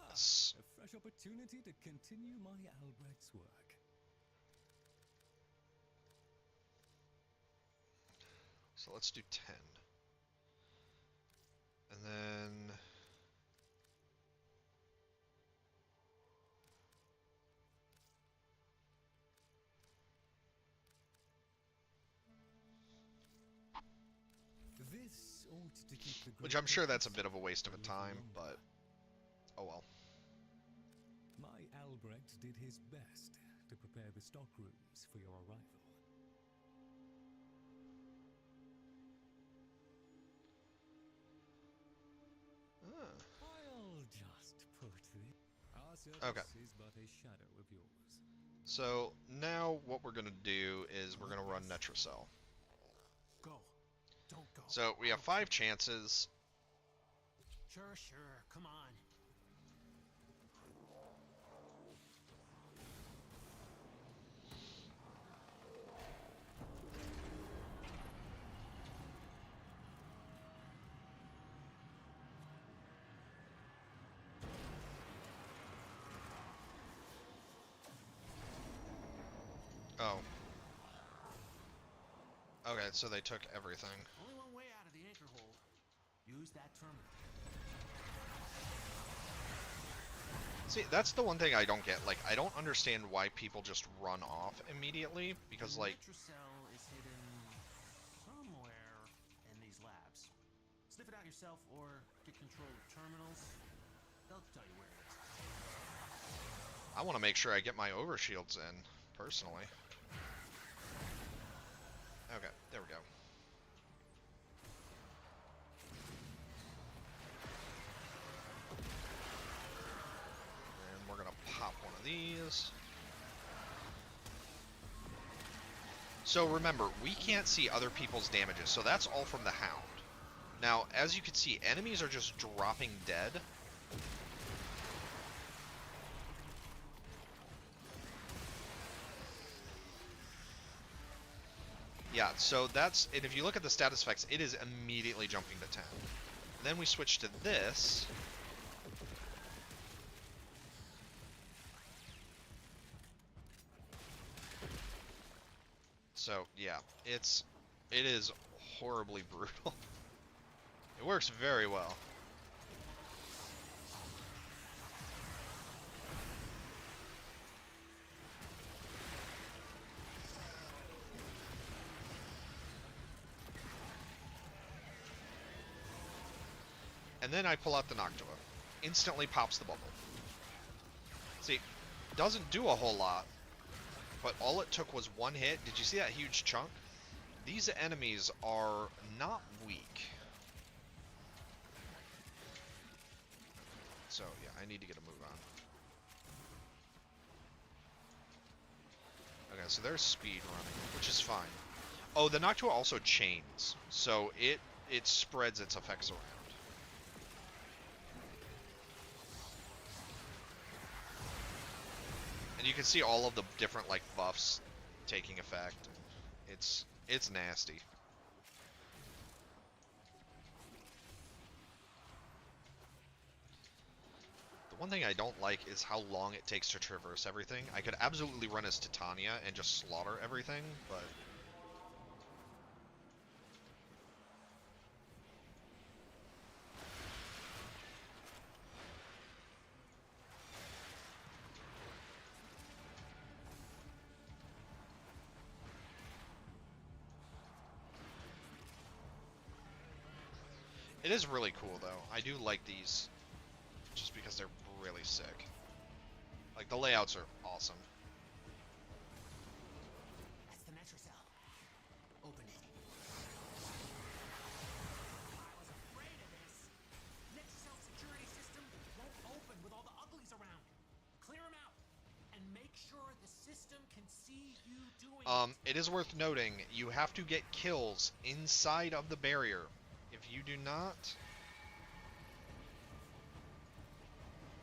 Yes. A fresh opportunity to continue my Albrecht's work. So let's do 10. And then... This ought to keep the which I'm sure that's a bit of a waste of a time, but... Oh well. My Albrecht did his best to prepare the stock rooms for your arrival. I'll just put this. Our service Okay. is but a shadow of yours. So now what we're going to do is we're going to run Netracell. go. Don't go. So we have 5 chances. Sure. Come on. Oh. Okay, so they took everything. Only one way out of the anchor hole. Use that terminal. See, that's the one thing I don't get. Like, I don't understand why people just run off immediately, because, The like... Nitrocell is hidden somewhere in these labs. Sniff it out yourself or get control of terminals. They'll tell you where it is. I want to make sure I get my overshields in, personally. Okay, there we go. And we're gonna pop one of these. So remember, we can't see other people's damages, so that's all from the Hound. Now, as you can see, enemies are just dropping dead. Yeah, so that's, and if you look at the status effects, it is immediately jumping to 10. Then we switch to this. So, yeah, it is horribly brutal. It works very well. And then I pull out the Noctua. Instantly pops the bubble. See, doesn't do a whole lot, but all it took was one hit. Did you see that huge chunk? These enemies are not weak. So, yeah, I need to get a move on. Okay, so there's speed running, which is fine. Oh, the Noctua also chains, so it spreads its effects around. And you can see all of the different, like, buffs taking effect. It's nasty. The one thing I don't like is how long it takes to traverse everything. I could absolutely run as Titania and just slaughter everything, but... It is really cool, though. I do like these, just because they're really sick. Like, the layouts are awesome. That's the Nitrocell. Open it. I was afraid of this. Nitrocell security system won't open with all the uglies around. Clear them out. And make sure the system can see you doing It is worth noting, you have to get kills inside of the barrier. If you do not,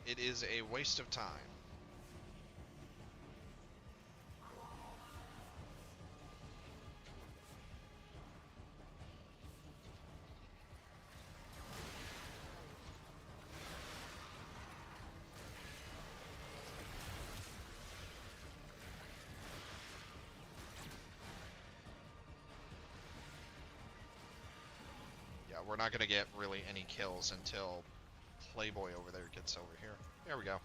it is a waste of time. Yeah, we're not going to get really any kills until Playboy over there gets over here. There we go.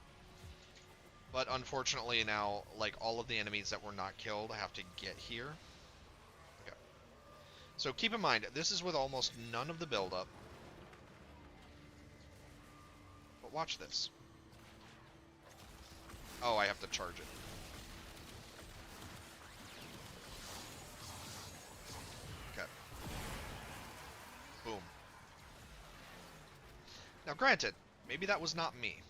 But unfortunately now, like, all of the enemies that were not killed have to get here. Okay. So keep in mind, this is with almost none of the buildup. But watch this. Oh, I have to charge it. Okay. Boom. Now granted, maybe that was not me.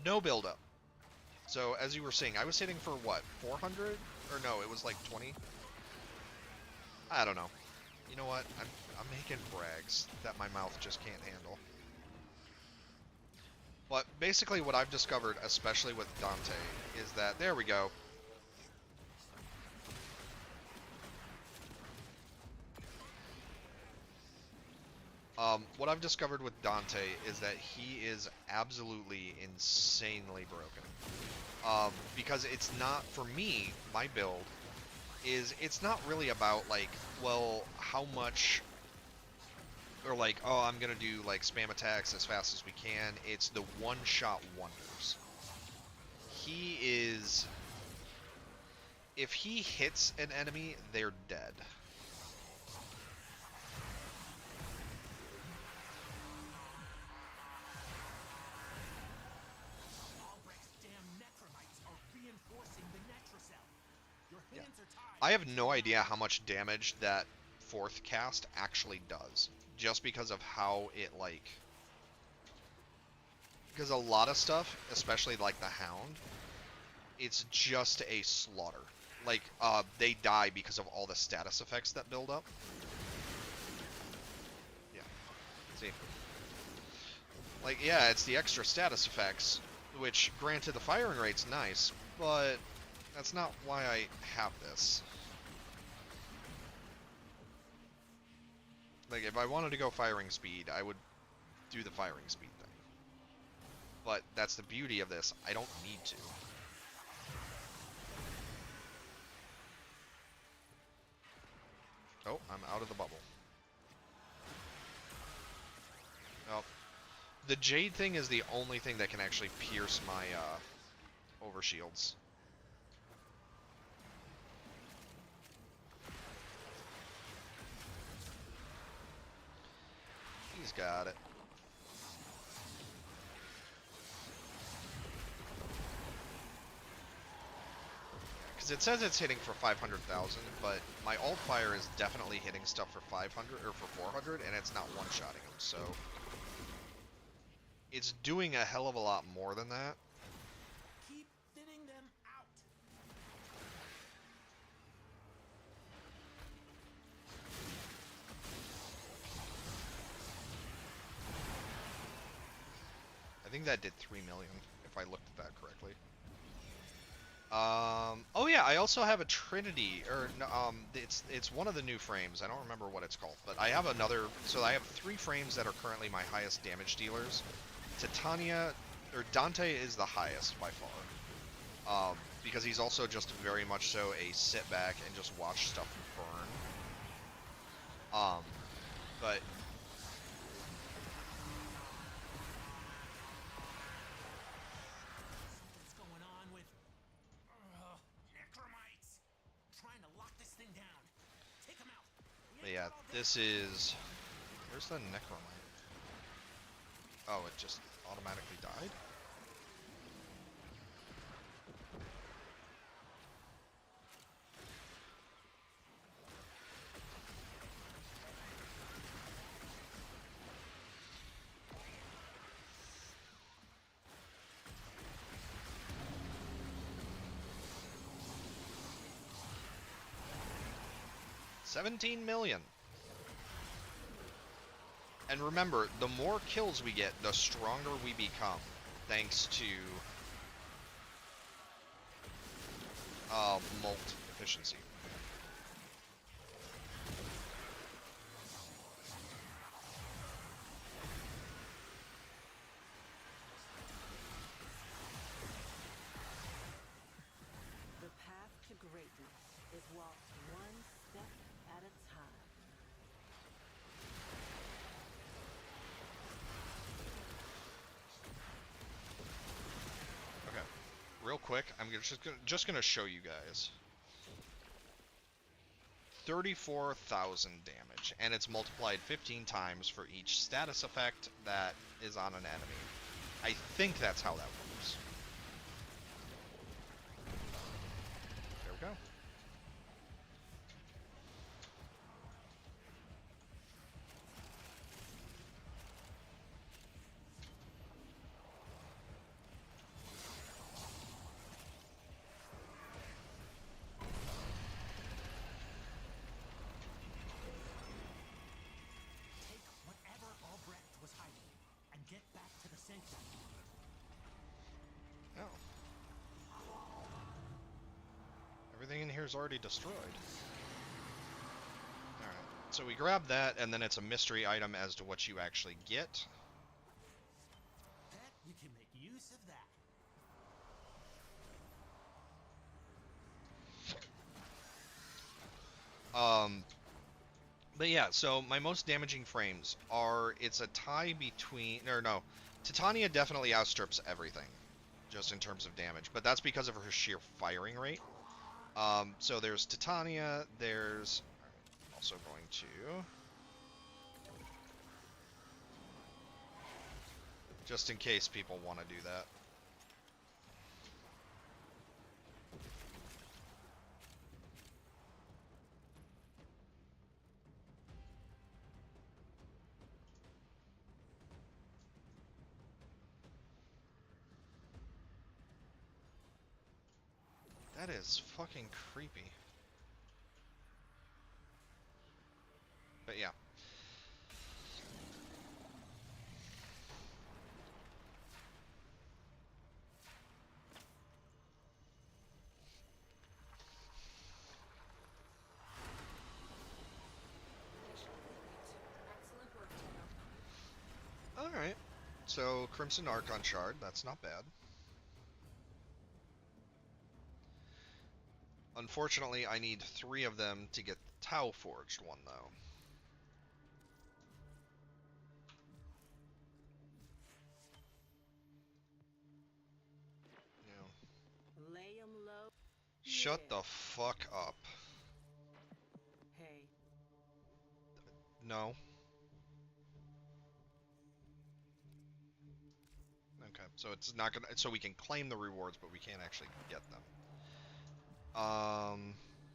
No buildup. So, as you were saying, I was hitting for what, 400? Or no, it was like 20? I don't know. You know what? I'm making brags that my mouth just can't handle. But basically what I've discovered, especially with Dante, is that, there we go. What I've discovered with Dante is that he is absolutely insanely broken. Because it's not, for me, my build is, it's not really about like, well, how much, or like, oh, I'm gonna do like spam attacks as fast as we can. It's the one-shot wonders. He is, if he hits an enemy, they're dead. Albrecht's damn necromites are reinforcing the Netracell. Your hands are tied. I have no idea how much damage that fourth cast actually does, just because of how it, like, because a lot of stuff, especially like the Hound, it's just a slaughter. Like, they die because of all the status effects that build up. Yeah. See? Like, yeah, it's the extra status effects, which, granted, the firing rate's nice, but that's not why I have this. Like, if I wanted to go firing speed, I would do the firing speed thing. But that's the beauty of this. I don't need to. Oh, I'm out of the bubble. Oh. The Jade thing is the only thing that can actually pierce my overshields. He's got it. Because it says it's hitting for 500,000, but my alt fire is definitely hitting stuff for 500 or for 400, and it's not one-shotting them. So it's doing a hell of a lot more than that. Keep thinning them out. I think that did 3 million, if I looked at that correctly. Oh yeah, I also have a Trinity, or it's one of the new frames. I don't remember what it's called, but I have another. So I have 3 frames that are currently my highest damage dealers. Titania, or Dante is the highest by far, because he's also just very much so a sit back and just watch stuff burn. But What's going on with necromites? Trying to lock this thing down. Take them out. But yeah, this is... Where's the Necromite? Oh, it just automatically died? $17 million. And remember, the more kills we get, the stronger we become, thanks to molt efficiency. The path to greatness is walked one step at a time. Okay, real quick, I'm just gonna show you guys. 34,000 damage, and it's multiplied 15 times for each status effect that is on an enemy. I think that's how that works. There we go. Take whatever Albrecht was hiding and get back to the Sanctum. Oh. Everything in here is already destroyed. Alright. So we grab that, and then it's a mystery item as to what you actually get. Bet you can make use of that. But yeah, so my most damaging frames are, it's a tie between, or no, Titania definitely outstrips everything, just in terms of damage, but that's because of her sheer firing rate. So there's Titania, there's, also going to, just in case people want to do that. That is fucking creepy. But yeah. Mission complete. Excellent work, Tino. Alright. So, Crimson Archon Shard, that's not bad. Unfortunately, I need 3 of them to get the Tau Forged one, though. Yeah. Lay 'em low. Shut Yeah. the fuck up. Hey, No. Okay, so it's not gonna. So we can claim the rewards, but we can't actually get them.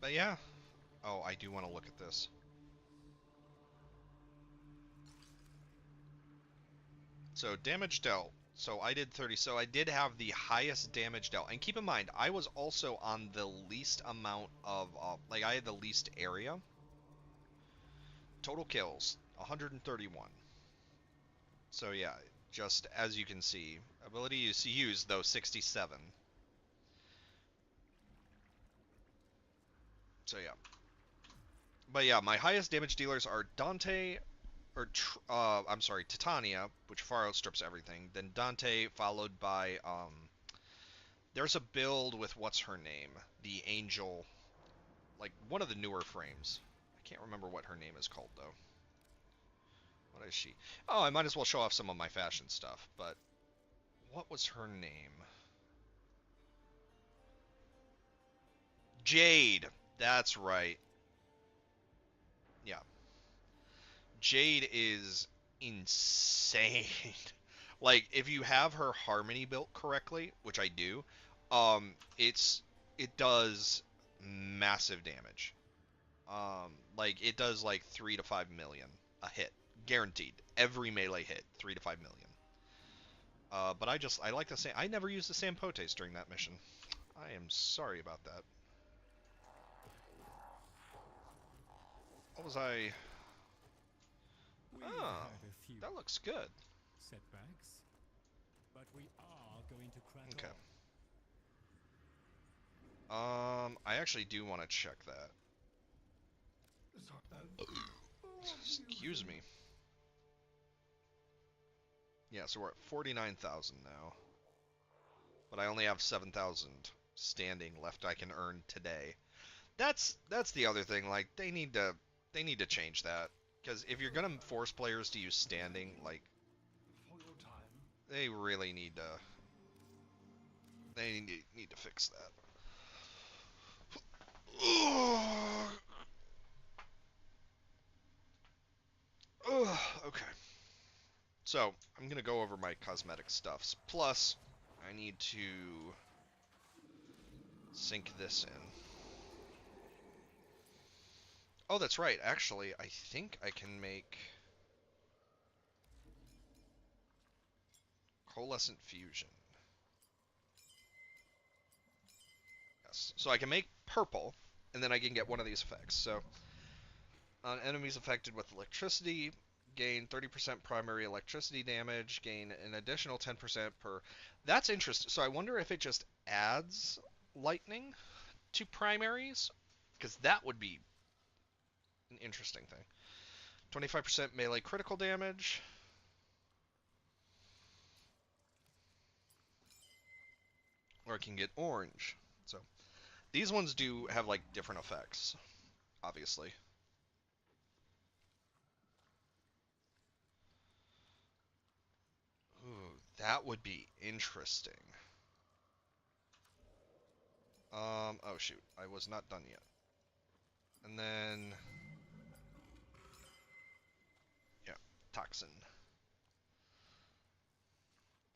But yeah. Oh, I do want to look at this. So damage dealt. So I did 30. So I did have the highest damage dealt. And keep in mind, I was also on the least amount of, like I had the least area. Total kills, 131. So yeah, just as you can see, ability to use though 67. So yeah. But yeah, my highest damage dealers are Dante, or I'm sorry, Titania, which far outstrips everything. Then Dante, followed by there's a build with what's her name, the Angel, like one of the newer frames. I can't remember what her name is called though. What is she? Oh, I might as well show off some of my fashion stuff. But what was her name? Jade. That's right. Yeah. Jade is insane. Like, if you have her Harmony built correctly, which I do, it does massive damage. Like it does like 3 to 5 million a hit, guaranteed. Every melee hit, 3 to 5 million. But I like the same. I never used the Sampotes during that mission. I am sorry about that. What was I? We Oh, had a few that looks good. setbacks, but we are going to crack Okay. on. I actually do want to check that. Excuse me. Yeah, so we're at 49,000 now. But I only have 7,000 standing left I can earn today. That's the other thing, like they need to change that, because if you're going to force players to use standing, like For your time. they really need to fix that. Okay. So, I'm going to go over my cosmetic stuffs. Plus, I need to sync this in. Oh, that's right. Actually, I think I can make Coalescent Fusion. Yes. So I can make purple, and then I can get one of these effects. So, on enemies affected with electricity, gain 30% primary electricity damage, gain an additional 10% per... That's interesting. So I wonder if it just adds lightning to primaries? Because that would be an interesting thing. 25% melee critical damage. Or it can get orange. So these ones do have like different effects, obviously. Ooh, that would be interesting. Oh shoot, I was not done yet. And then, yeah, Toxin.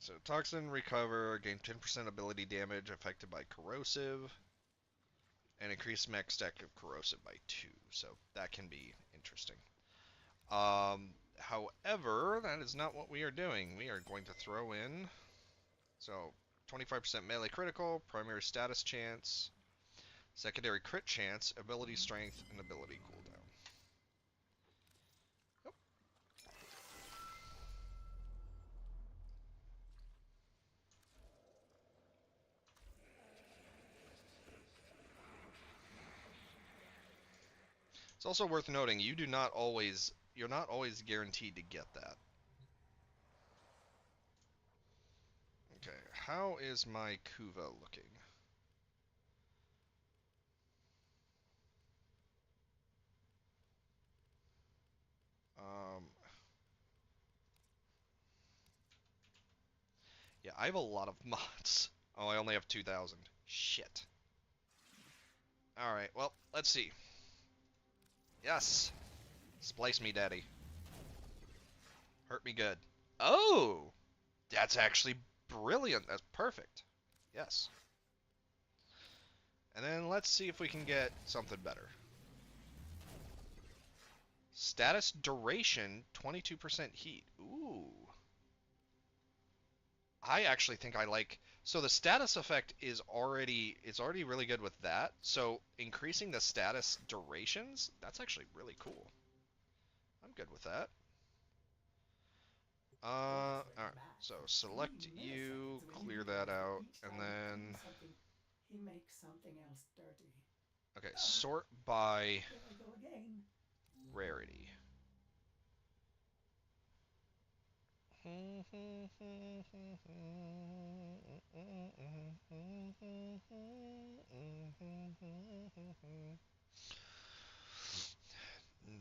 So Toxin, recover, gain 10% ability damage affected by corrosive, and increase max stack of corrosive by 2. So that can be interesting. However, that is not what we are doing. We are going to throw in, so 25% melee critical, primary status chance, secondary crit chance, ability strength, and ability cooldown. Yep. It's also worth noting you're not always guaranteed to get that. Okay, how is my Kuva looking? Yeah, I have a lot of mods. Oh, I only have 2,000. Shit. Alright, well, let's see. Yes! Splice me, daddy. Hurt me good. Oh! That's actually brilliant. That's perfect. Yes. And then let's see if we can get something better. Status duration, 22% heat. Ooh. I actually think I like... So the status effect is already really good with that. So increasing the status durations, that's actually really cool. I'm good with that. Alright, so select you, clear that out, and then... He makes something else dirty. Okay, sort by There I go again. rarity.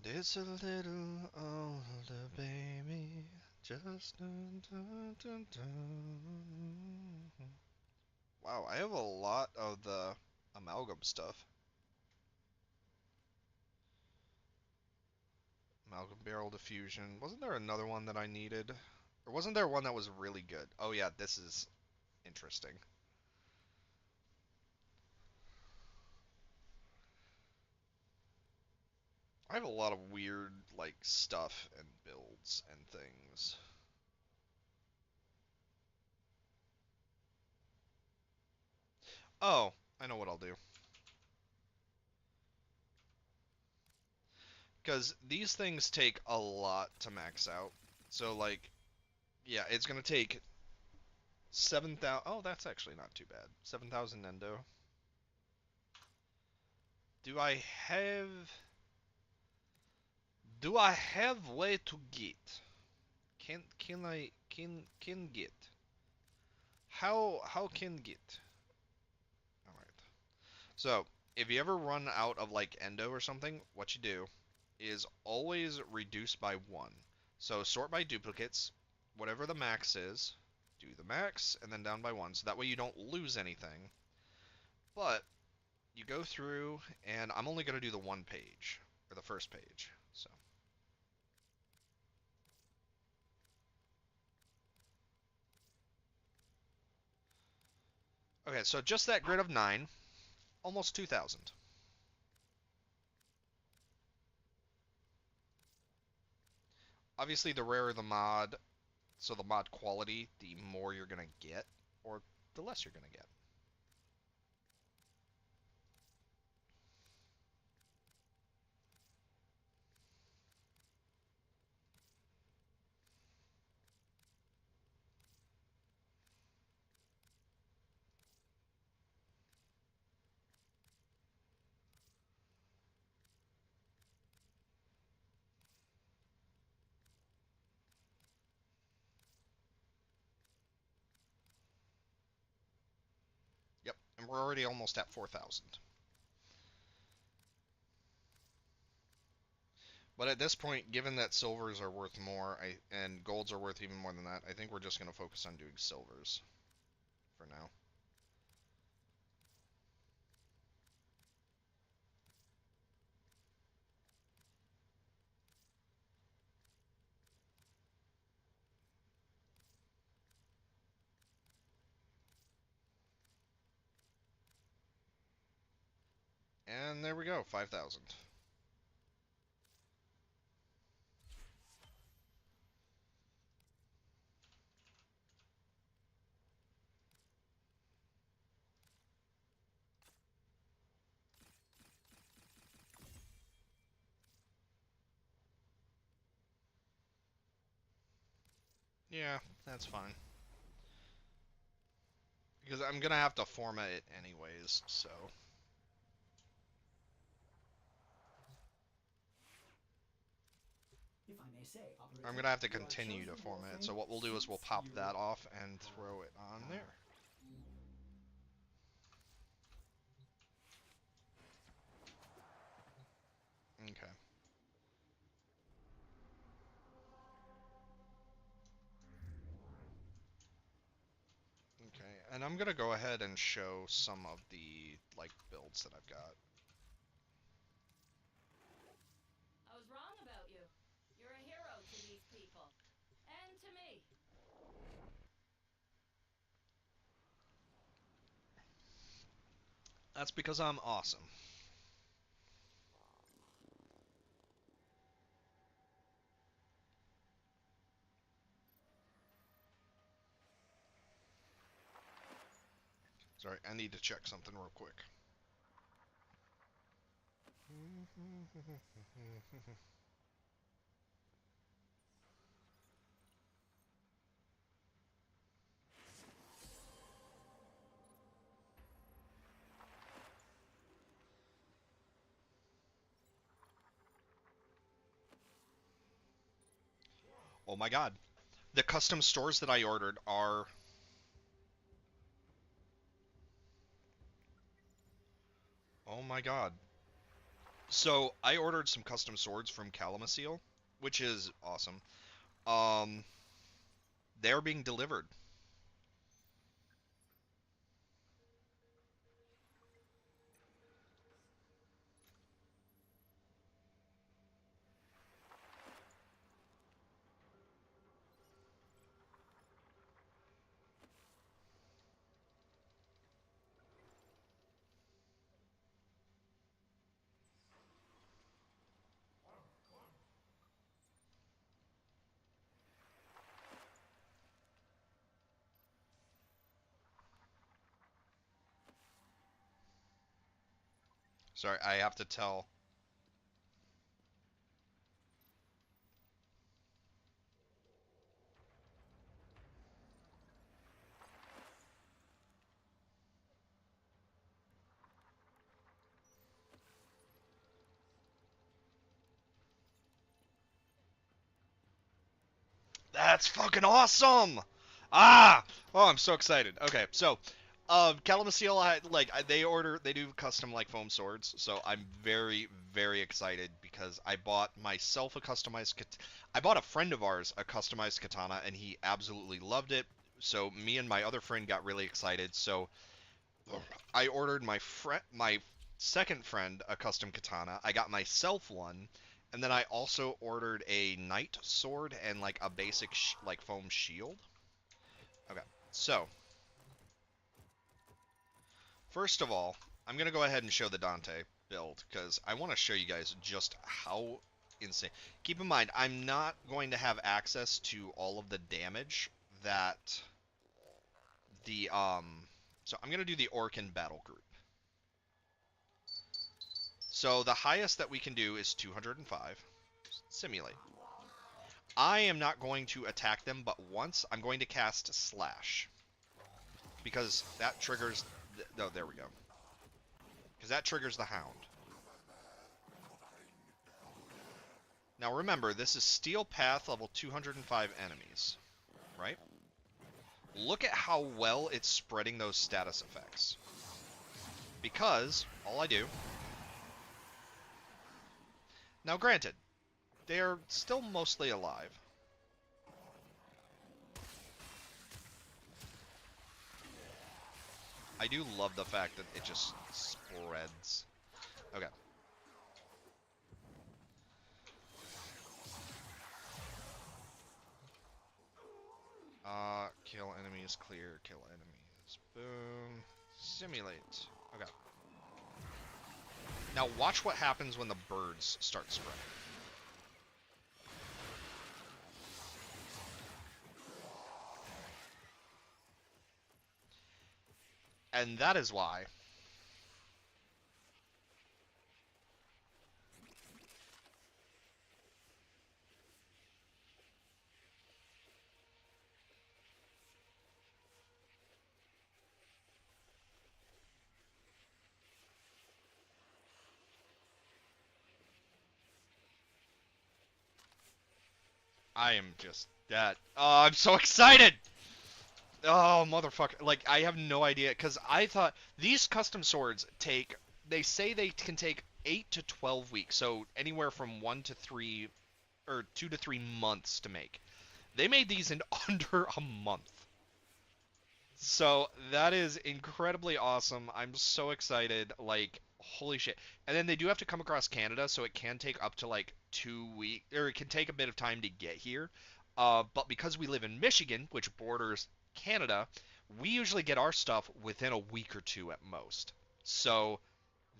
It's a little older, baby. Just dun, dun, dun, dun. Wow, I have a lot of the amalgam stuff. Amalgam barrel diffusion. Wasn't there another one that I needed? Or wasn't there one that was really good? Oh yeah, this is interesting. I have a lot of weird, like, stuff and builds and things. Oh, I know what I'll do. Because these things take a lot to max out. So, like, yeah, it's going to take 7,000... Oh, that's actually not too bad. 7,000 endo. Do I have... Do I have way to get? Can get? How can get? Alright. So, if you ever run out of, like, endo or something, what you do is always reduce by 1. So sort by duplicates, whatever the max is, do the max, and then down by 1, so that way you don't lose anything. But you go through, and I'm only going to do the one page, or the first page. So okay, so just that grid of 9, almost 2,000. Obviously, the rarer the mod, so the mod quality, the more you're going to get, or the less you're going to get. we're already almost at 4,000. But at this point, given that silvers are worth more, and golds are worth even more than that, I think we're just going to focus on doing silvers for now. And there we go, 5,000. Yeah, that's fine. Because I'm gonna have to format it anyways, so. If I may say, operator, I'm gonna have to you are continue to chosen format it, Warframe so what we'll do is we'll since pop you that off and throw it on there. Okay. Okay, and I'm gonna go ahead and show some of the, like, builds that I've got. I was wrong about you. You're a hero to these people. And to me. That's because I'm awesome. Sorry, I need to check something real quick. Oh my god. The custom stores that I ordered are... Oh my god. So, I ordered some custom swords from Calamasil, which is awesome. They're being delivered. Sorry, I have to tell... That's fucking awesome! Ah! Oh, I'm so excited. Okay, so, Calamasil, they do custom, like, foam swords, so I'm very, very excited because I bought myself a customized I bought a friend of ours a customized katana, and he absolutely loved it, so me and my other friend got really excited, so I ordered my second friend a custom katana, I got myself one, and then I also ordered a knight sword and, like, a basic, like, foam shield. Okay, so. First of all, I'm going to go ahead and show the Dante build, because I want to show you guys just how insane. Keep in mind, I'm not going to have access to all of the damage that the, so I'm going to do the Orkin battle group. So the highest that we can do is 205. Simulate. I am not going to attack them but once. I'm going to cast Slash. Because that triggers... Oh, there we go. Because that triggers the Hound. Now remember, this is Steel Path level 205 enemies. Right? Look at how well it's spreading those status effects. Because all I do... Now granted, they are still mostly alive. I do love the fact that it just spreads. Okay. Kill enemies, clear, kill enemies. Boom. Simulate. Okay. Now watch what happens when the birds start spreading. And that is why I am just that. Oh, I'm so excited! Oh, motherfucker. Like, I have no idea, because I thought these custom swords take, they say they can take 8 to 12 weeks, so anywhere from 1 to 3, or 2 to 3 months to make. They made these in under a month. So, that is incredibly awesome. I'm so excited. Like, holy shit. And then they do have to come across Canada, so it can take up to, like, 2 weeks, or it can take a bit of time to get here. But because we live in Michigan, which borders Canada, we usually get our stuff within a week or two at most. So,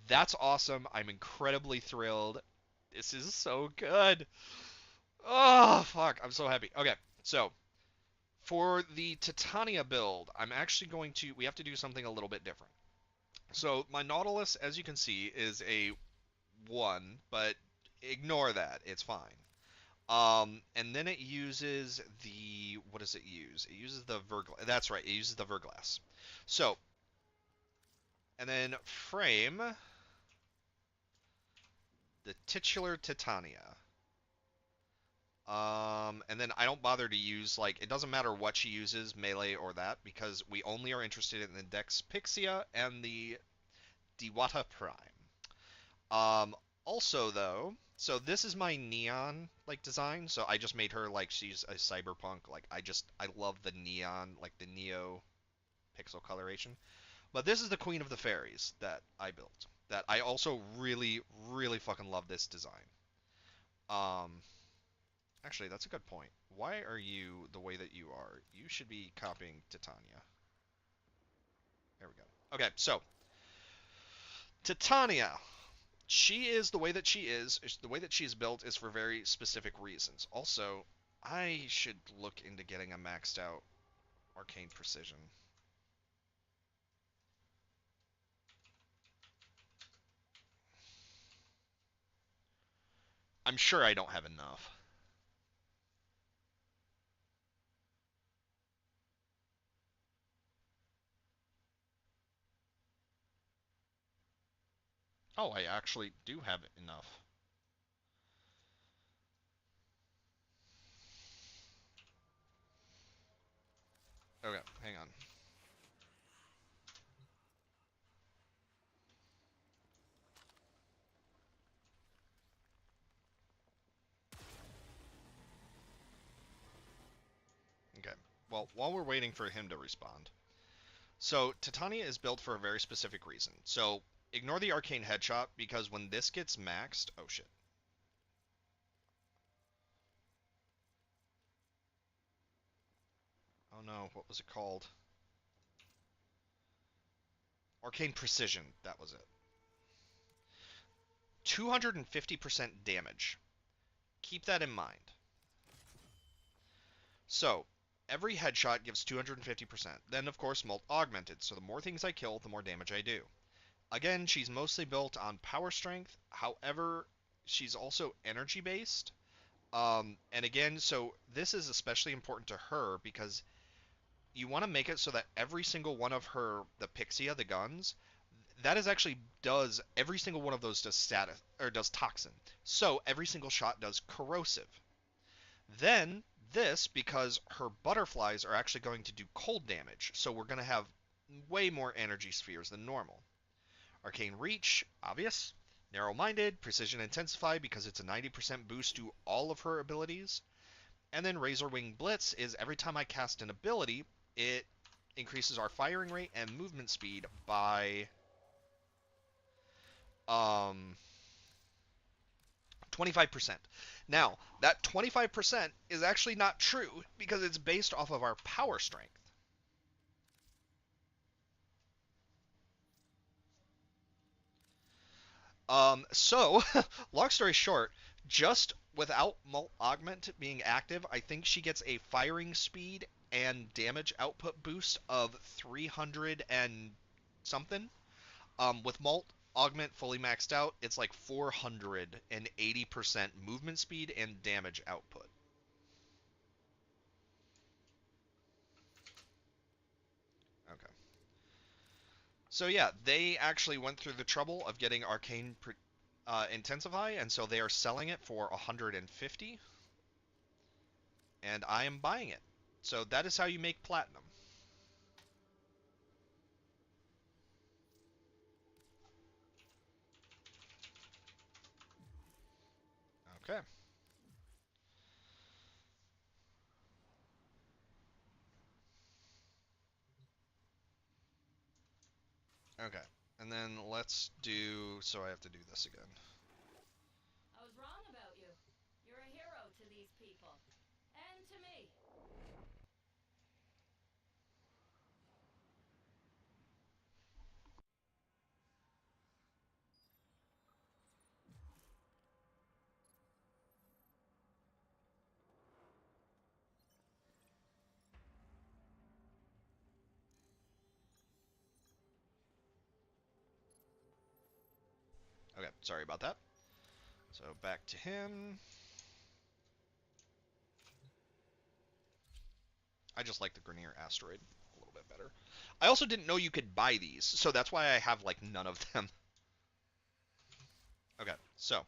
that's awesome. I'm incredibly thrilled. This is so good. Oh, fuck. I'm so happy. Okay, so for the Titania build, I'm actually going to, we have to do something a little bit different. So my Nautilus, as you can see, is a 1, but ignore that, it's fine. And then it uses the, what does it use? It uses the Verglass, that's right, it uses the Verglass. So, and then frame, the titular Titania. And then I don't bother to use, like, it doesn't matter what she uses, melee or that, because we only are interested in the Dex Pixia and the Diwata Prime. Also, though, so this is my neon, like, design, so I just made her, like, she's a cyberpunk, like, I love the neon, like, the neo pixel coloration. But this is the Queen of the Fairies that I built, that I also really, really fucking love this design. Actually, that's a good point. Why are you the way that you are? You should be copying Titania. There we go. Okay, so Titania. She is the way that she is. The way that she's built is for very specific reasons. Also, I should look into getting a maxed out Arcane Precision. I'm sure I don't have enough. Oh, I actually do have enough. Okay, hang on. Okay, well, while we're waiting for him to respond. So, Titania is built for a very specific reason. So, ignore the Arcane Headshot, because when this gets maxed... Oh, shit. Oh no, what was it called? Arcane Precision, that was it. 250% damage. Keep that in mind. So, every headshot gives 250%. Then, of course, augmented, so the more things I kill, the more damage I do. Again, she's mostly built on power strength. However, she's also energy based. And again, so this is especially important to her because you want to make it so that every single one of her, the Pixia, the guns, that is actually does, every single one of those does status, or does toxin. So every single shot does corrosive. Then this, because her butterflies are actually going to do cold damage, so we're going to have way more energy spheres than normal. Arcane Reach, obvious. Narrow-Minded, Precision Intensify because it's a 90% boost to all of her abilities. And then Razor Wing Blitz is every time I cast an ability, it increases our firing rate and movement speed by 25%. Now, that 25% is actually not true because it's based off of our power strength. So, long story short, just without Molt Augment being active, I think she gets a firing speed and damage output boost of 300 and something. With Molt Augment fully maxed out, it's like 480% movement speed and damage output. Okay. So yeah, they actually went through the trouble of getting Arcane Intensify, and so they are selling it for 150, and I am buying it. So that is how you make platinum. Okay. Okay. And then let's do, so I have to do this again. I was wrong about you. You're a hero to these people. And to me. Okay, sorry about that. So back to him. I just like the Grenier Asteroid a little bit better. I also didn't know you could buy these, so that's why I have like none of them. Okay, so.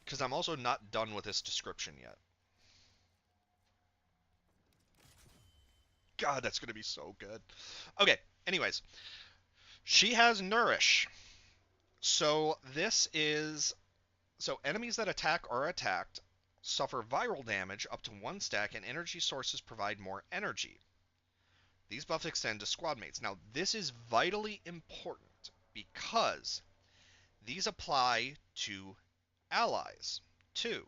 Because I'm also not done with this description yet. God, that's going to be so good. Okay, anyways. She has Nourish. So this is... So enemies that attack or are attacked suffer viral damage up to 1 stack, and energy sources provide more energy. These buffs extend to squad mates. Now, this is vitally important because these apply to allies too.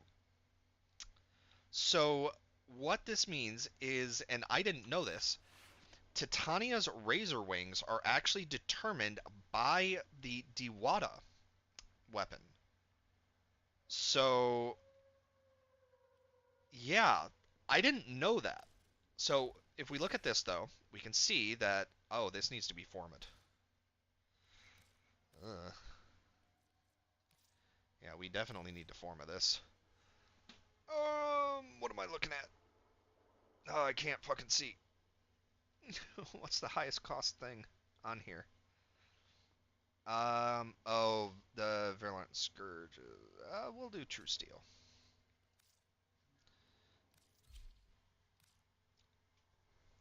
So what this means is, and I didn't know this, Titania's Razor Wings are actually determined by the Dewata weapon. So, yeah, I didn't know that. So, if we look at this, though, we can see that, oh, this needs to be formed. Yeah, we definitely need to form of this. What am I looking at? Oh, I can't fucking see. What's the highest cost thing on here? Oh, the Virulent Scourge. We'll do True Steel.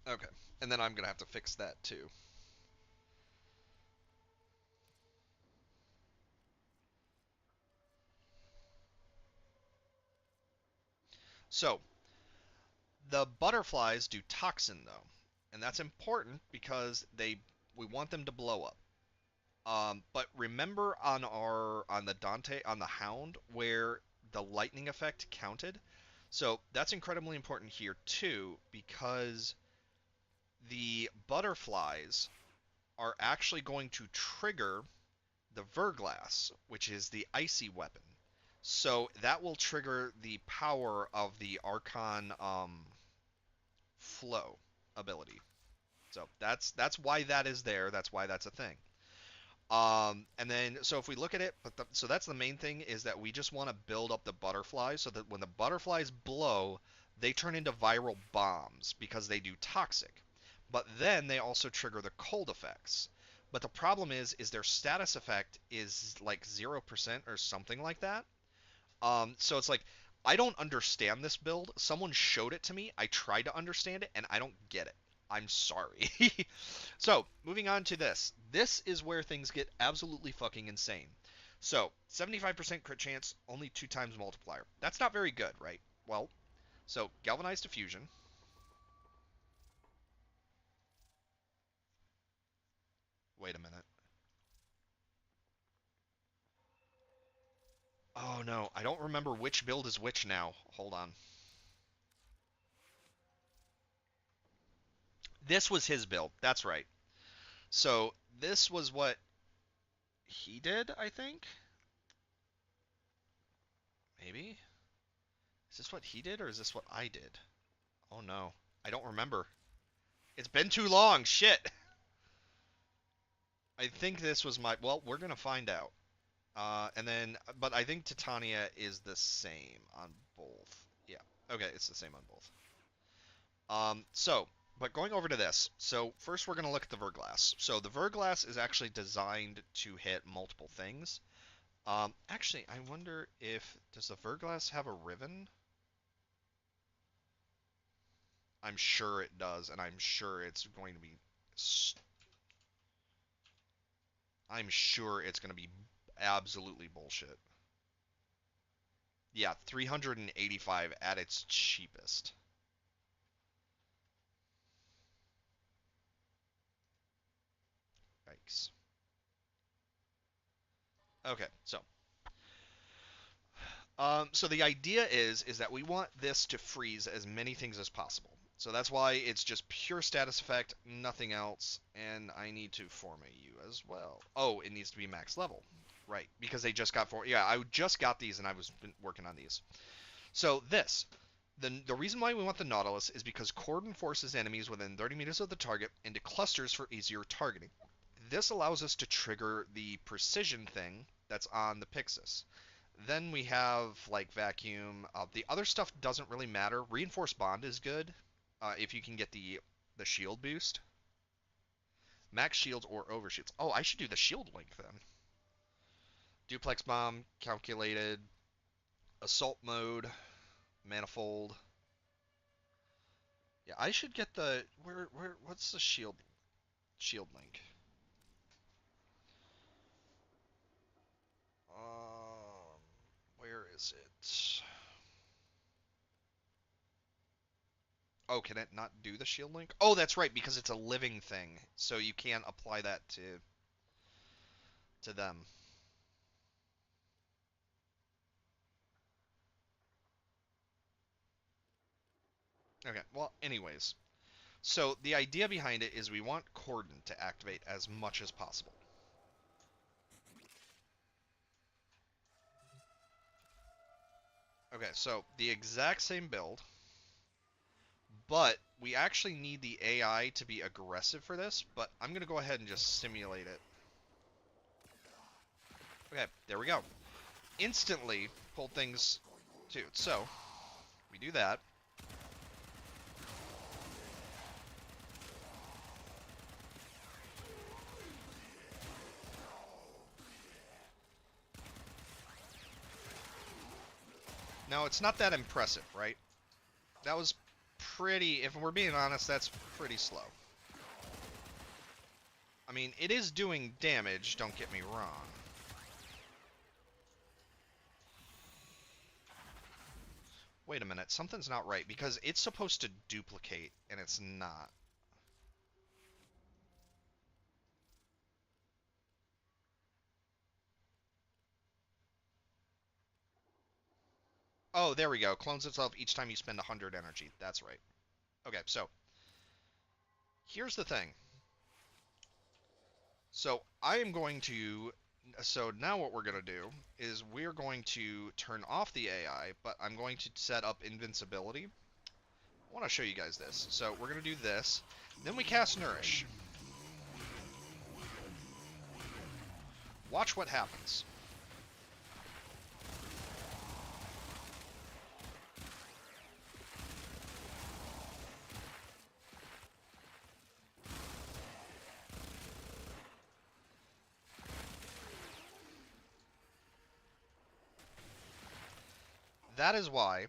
Okay, and then I'm gonna have to fix that too. So, the butterflies do toxin though, and that's important because we want them to blow up. But remember on the Hound where the lightning effect counted? So that's incredibly important here too because the butterflies are actually going to trigger the Verglass, which is the icy weapon. So that will trigger the power of the Archon Flow ability. So that's why that is there. That's why that's a thing. And then, so if we look at it, so that's the main thing, is that we just want to build up the butterflies so that when the butterflies blow, they turn into viral bombs because they do toxic. But then they also trigger the cold effects. But the problem is their status effect is like 0% or something like that. So it's like, I don't understand this build. Someone showed it to me. I tried to understand it, and I don't get it. I'm sorry. So, moving on to this. This is where things get absolutely fucking insane. So, 75% crit chance, only 2 times multiplier. That's not very good, right? Well, so Galvanized Diffusion. Wait a minute. Oh no, I don't remember which build is which now. Hold on. This was his build. That's right. So this was what he did, I think? Maybe? Is this what he did or is this what I did? Oh no. I don't remember. It's been too long. Shit. I think this was my... Well, we're going to find out. And then... But I think Titania is the same on both. Yeah. Okay, it's the same on both. But going over to this. So, first we're going to look at the Verglass. So, the Verglass is actually designed to hit multiple things. Actually, I wonder if... Does the Verglass have a Riven? I'm sure it does, and I'm sure it's going to be... I'm sure it's going to be absolutely bullshit. Yeah, 385 at its cheapest. Yikes. Okay, so the idea is that we want this to freeze as many things as possible. So that's why it's just pure status effect, nothing else, and I need to form a U as well. Oh, it needs to be max level. Right, because they just got yeah, I just got these and I was been working on these. So this, the reason why we want the Nautilus is because Cordon forces enemies within 30 meters of the target into clusters for easier targeting. This allows us to trigger the precision thing that's on the Pyxis. Then we have like Vacuum. The other stuff doesn't really matter. Reinforced Bond is good if you can get the shield boost. Max shields or overshields. Oh, I should do the shield link then. Duplex Bomb, calculated, assault mode, manifold. Yeah, I should get the what's the shield link? Where is it? Oh, can it not do the shield link? Oh, that's right, because it's a living thing, so you can't apply that to them. Okay, well, anyways. So the idea behind it is we want Cordon to activate as much as possible. Okay, so the exact same build, but we actually need the AI to be aggressive for this, but I'm going to go ahead and just simulate it. Okay, there we go. Instantly pulled things to it. So, we do that. Now, it's not that impressive, right? That was pretty, if we're being honest, that's pretty slow. I mean, it is doing damage, don't get me wrong. Wait a minute, something's not right, because it's supposed to duplicate, and it's not. Oh, there we go. Clones itself each time you spend 100 energy. That's right. Okay, so here's the thing. So I am going to... So now what we're going to do is we're going to turn off the AI, but I'm going to set up invincibility. I want to show you guys this. So we're going to do this. Then we cast Nourish. Watch what happens. That is why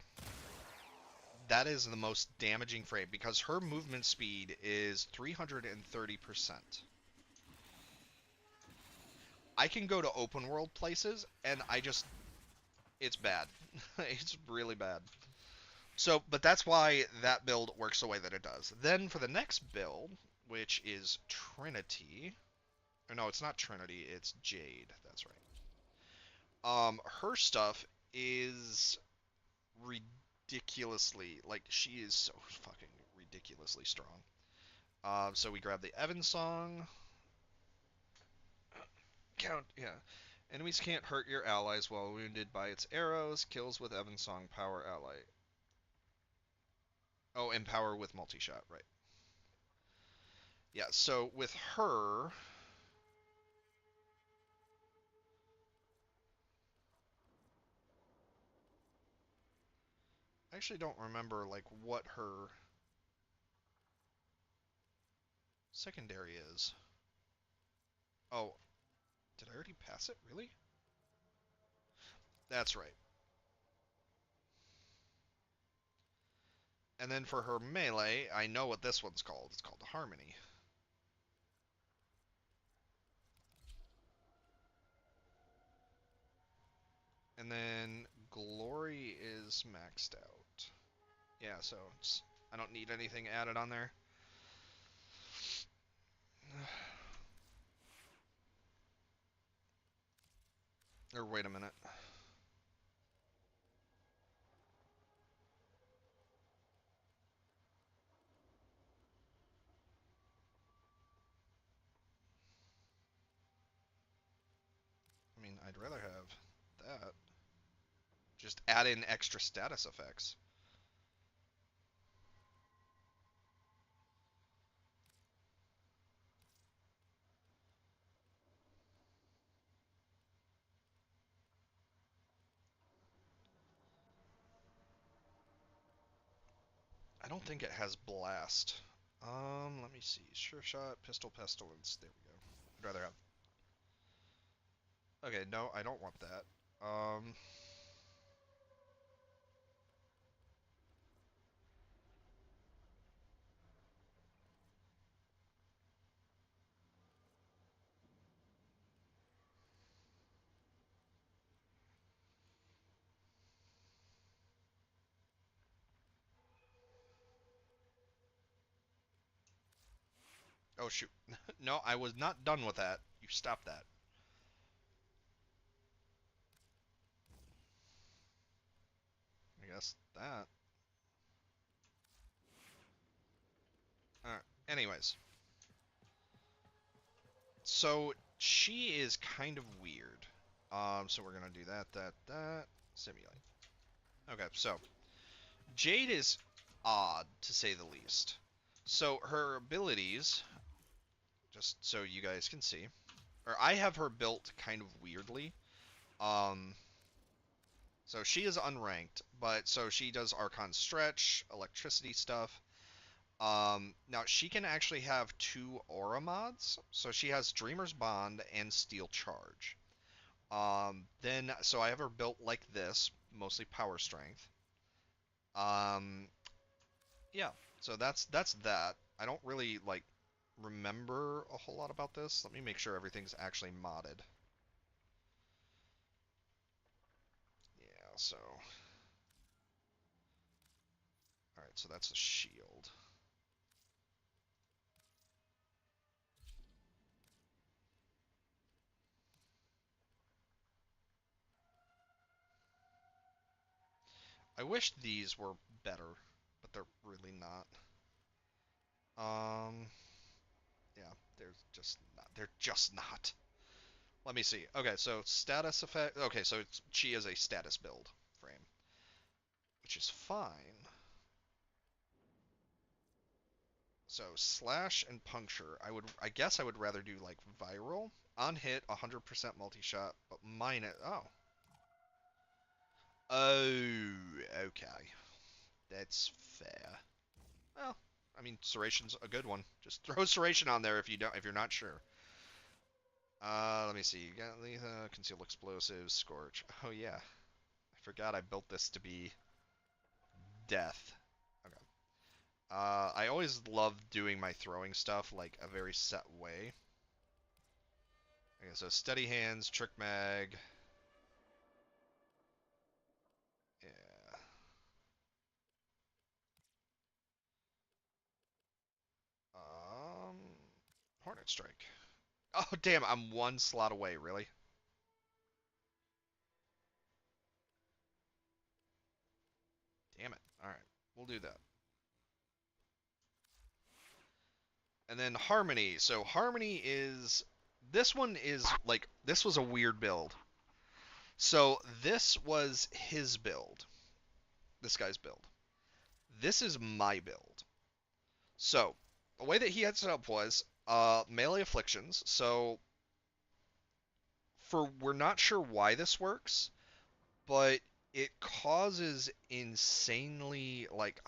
that is the most damaging frame because her movement speed is 330%. I can go to open world places and it's bad. It's really bad. So, but that's why that build works the way that it does. Then for the next build, which is Trinity, or no, it's not Trinity, it's Jade. That's right. Her stuff is ridiculously, like, she is so fucking ridiculously strong. So we grab the Evensong. Count, yeah. Enemies can't hurt your allies while wounded by its arrows. Kills with Evensong power ally. Oh, and power with multi-shot, right. Yeah, so with her... I actually don't remember, like, what her secondary is. Oh, did I already pass it? Really? That's right. And then for her melee, I know what this one's called. It's called Harmony. And then Glory is maxed out. Yeah, so I don't need anything added on there. Or wait a minute. I mean, I'd rather have that. Just add in extra status effects. I don't think it has blast. Let me see. Sure shot, pistol, pestilence. There we go. I'd rather have. Okay, no, I don't want that. Oh shoot. No, I was not done with that. You stop that. I guess that. Alright. Anyways. So she is kind of weird. So we're gonna do that. Simulate. Okay, so Jade is odd to say the least. So her abilities, just so you guys can see, or I have her built kind of weirdly. So she is unranked, but so she does Archon Stretch, electricity stuff. Now she can actually have 2 aura mods. So she has Dreamer's Bond and Steel Charge. Then, so I have her built like this, mostly power strength. Yeah, so that's that. I don't really, like, remember a whole lot about this. Let me make sure everything's actually modded. Yeah, so... Alright, so that's a shield. I wish these were better, but they're really not. Yeah, they're just not. They're just not. Let me see. Okay, so status effect. Okay, so she is a status build frame, which is fine. So slash and puncture. I guess I would rather do like viral on hit, 100% multi-shot, but minus. Oh, okay. That's fair. Well, I mean, Serration's a good one. Just throw Serration on there if you're not sure. Let me see. You got Letha, Concealed Explosives, Scorch. Oh yeah, I forgot I built this to be death. I always love doing my throwing stuff like a very set way. Okay, so steady hands, trick mag. Yeah. Hornet strike. Oh damn, I'm one slot away, really? Damn it. Alright, we'll do that. And then Harmony. So Harmony is... This one is, like, this was a weird build. So this was his build. This guy's build. This is my build. So, the way that he had set up was, melee afflictions. So, we're not sure why this works, but it causes insanely, like,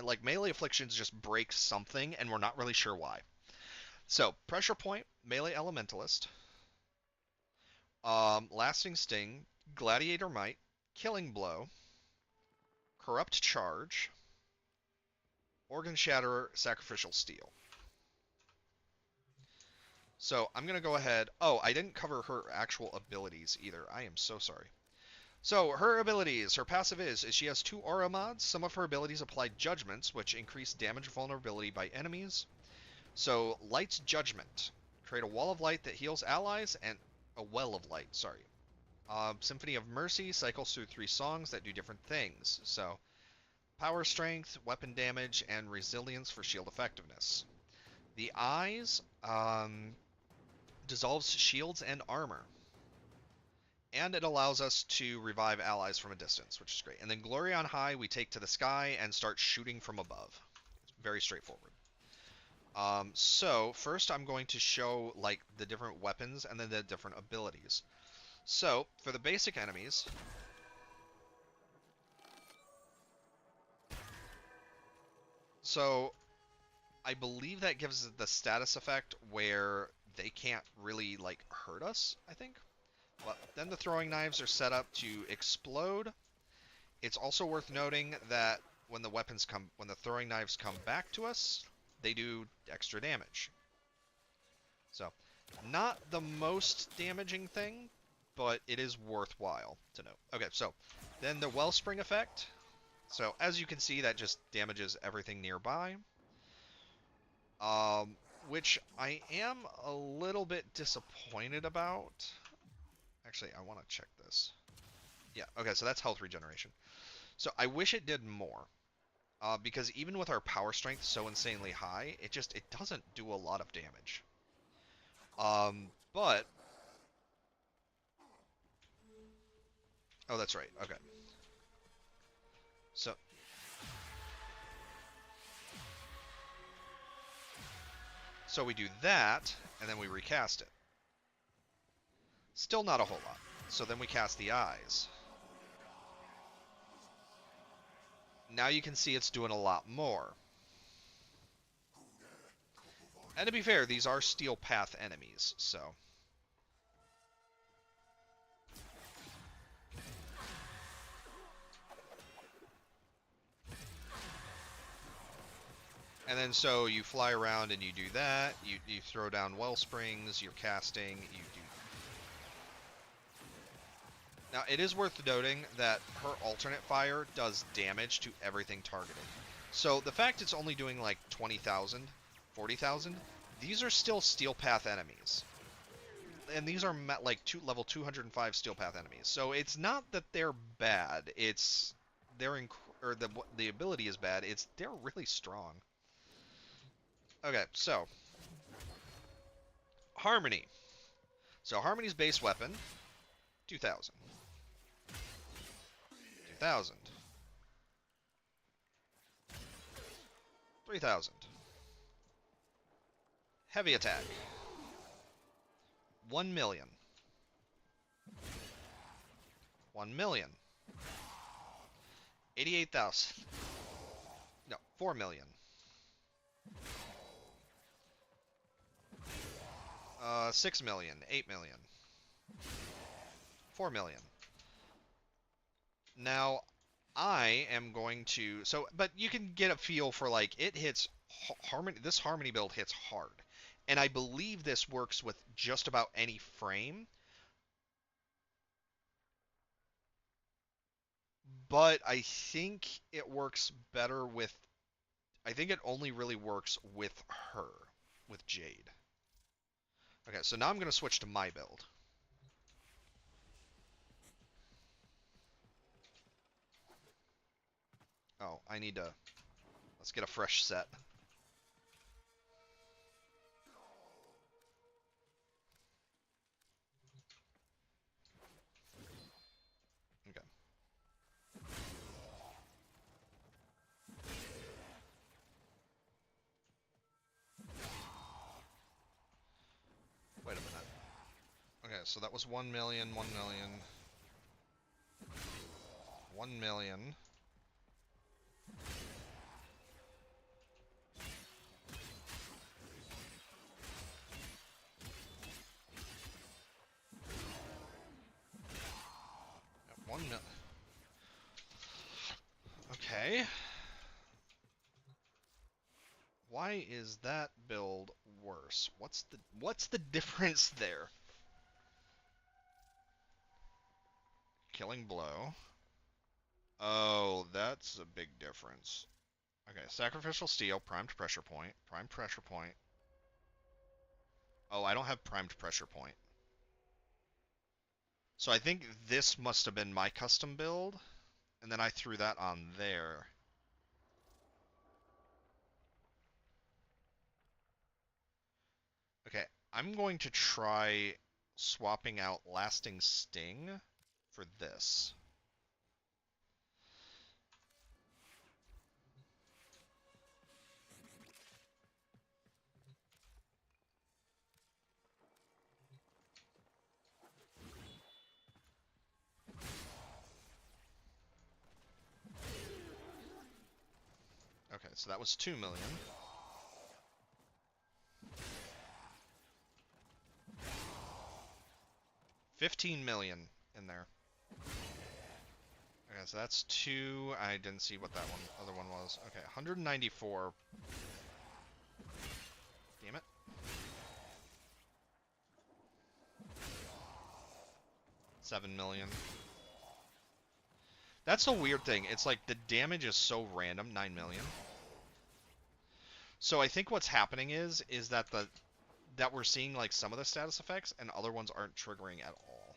like, melee afflictions just break something, and we're not really sure why. So, Pressure Point, Melee Elementalist, Lasting Sting, Gladiator Might, Killing Blow, Corrupt Charge, Organ Shatterer, Sacrificial Steel. So, I'm going to go ahead... Oh, I didn't cover her actual abilities either. I am so sorry. So, her abilities, her passive is she has 2 aura mods. Some of her abilities apply judgments, which increase damage vulnerability by enemies. So, Light's Judgment. Create a wall of light that heals allies, and a well of light, sorry. Symphony of Mercy cycles through 3 songs that do different things. So, power strength, weapon damage, and resilience for shield effectiveness. The Eyes dissolves shields and armor. And it allows us to revive allies from a distance, which is great. And then Glory on High, we take to the sky and start shooting from above. It's very straightforward. So, first I'm going to show, like, the different weapons and then the different abilities. So, for the basic enemies... So, I believe that gives the status effect where they can't really, like, hurt us, I think. But then the throwing knives are set up to explode. It's also worth noting that when the throwing knives come back to us, they do extra damage. So, not the most damaging thing, but it is worthwhile to note. Okay, so then the Wellspring effect. So, as you can see, that just damages everything nearby. Which I am a little bit disappointed about. Actually, I want to check this. Yeah, okay, so that's health regeneration. So I wish it did more. Because even with our power strength so insanely high, it doesn't do a lot of damage. But... Oh, that's right, okay. So we do that, and then we recast it. Still not a whole lot. So then we cast the Eyes. Now you can see it's doing a lot more. And to be fair, these are Steel Path enemies, so... And then so you fly around and you do that, you throw down well springs, you're casting, you do... Now, it is worth noting that her alternate fire does damage to everything targeted. So the fact it's only doing like 20,000, 40,000, these are still Steel Path enemies. And these are like level 205 Steel Path enemies. So it's not that they're bad, it's... the ability is bad, they're really strong. Okay, so Harmony. So Harmony's base weapon, 2,000. 2,000. 3,000. Heavy attack. 1 million. 1 million. 88,000. No, 4 million. 6 million, 8 million, 4 million. Now, I am going to but you can get a feel for like it hits harmony. This harmony build hits hard, and I believe this works with just about any frame. But I think it works better with. I think it only really works with her, with Jade. Okay, so now I'm going to switch to my build. Oh, I need to... Let's get a fresh set. Okay. Wait a minute. Okay, so that was 1 million, 1 million... 1 million... Yep, 1 mil... Okay. Why is that build worse? What's the difference there? Killing blow. Oh, that's a big difference. Okay, sacrificial steel, primed pressure point, primed pressure point. Oh, I don't have primed pressure point. So I think this must have been my custom build, and then I threw that on there. Okay, I'm going to try swapping out Lasting Sting for this. Okay, so that was 2 million. $15 million in there. Okay, so that's 2. I didn't see what that other one was. Okay, 194. Damn it. $7 million. That's the weird thing. It's like the damage is so random. 9 million. So I think what's happening is that that we're seeing like some of the status effects and other ones aren't triggering at all.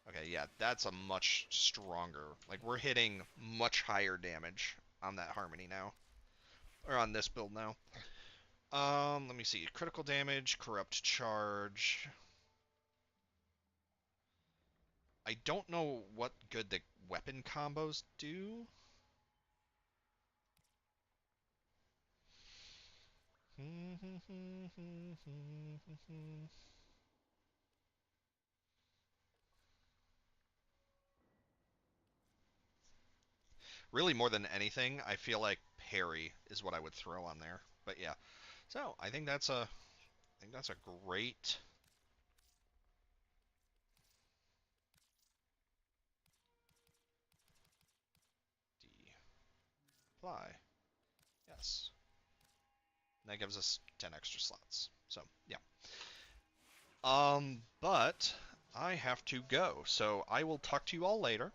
Okay, yeah, that's a much stronger. Like we're hitting much higher damage on that harmony now, or on this build now. Let me see. Critical damage, corrupt charge. I don't know what good the weapon combos do. Really, more than anything, I feel like parry is what I would throw on there. But yeah, so I think that's a great. D. Apply. Yes. And that gives us 10 extra slots. So yeah. But I have to go. So I will talk to you all later.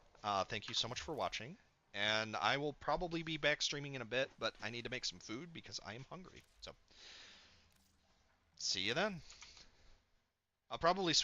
Thank you so much for watching. And I will probably be back streaming in a bit, but I need to make some food because I am hungry. So, see you then. I'll probably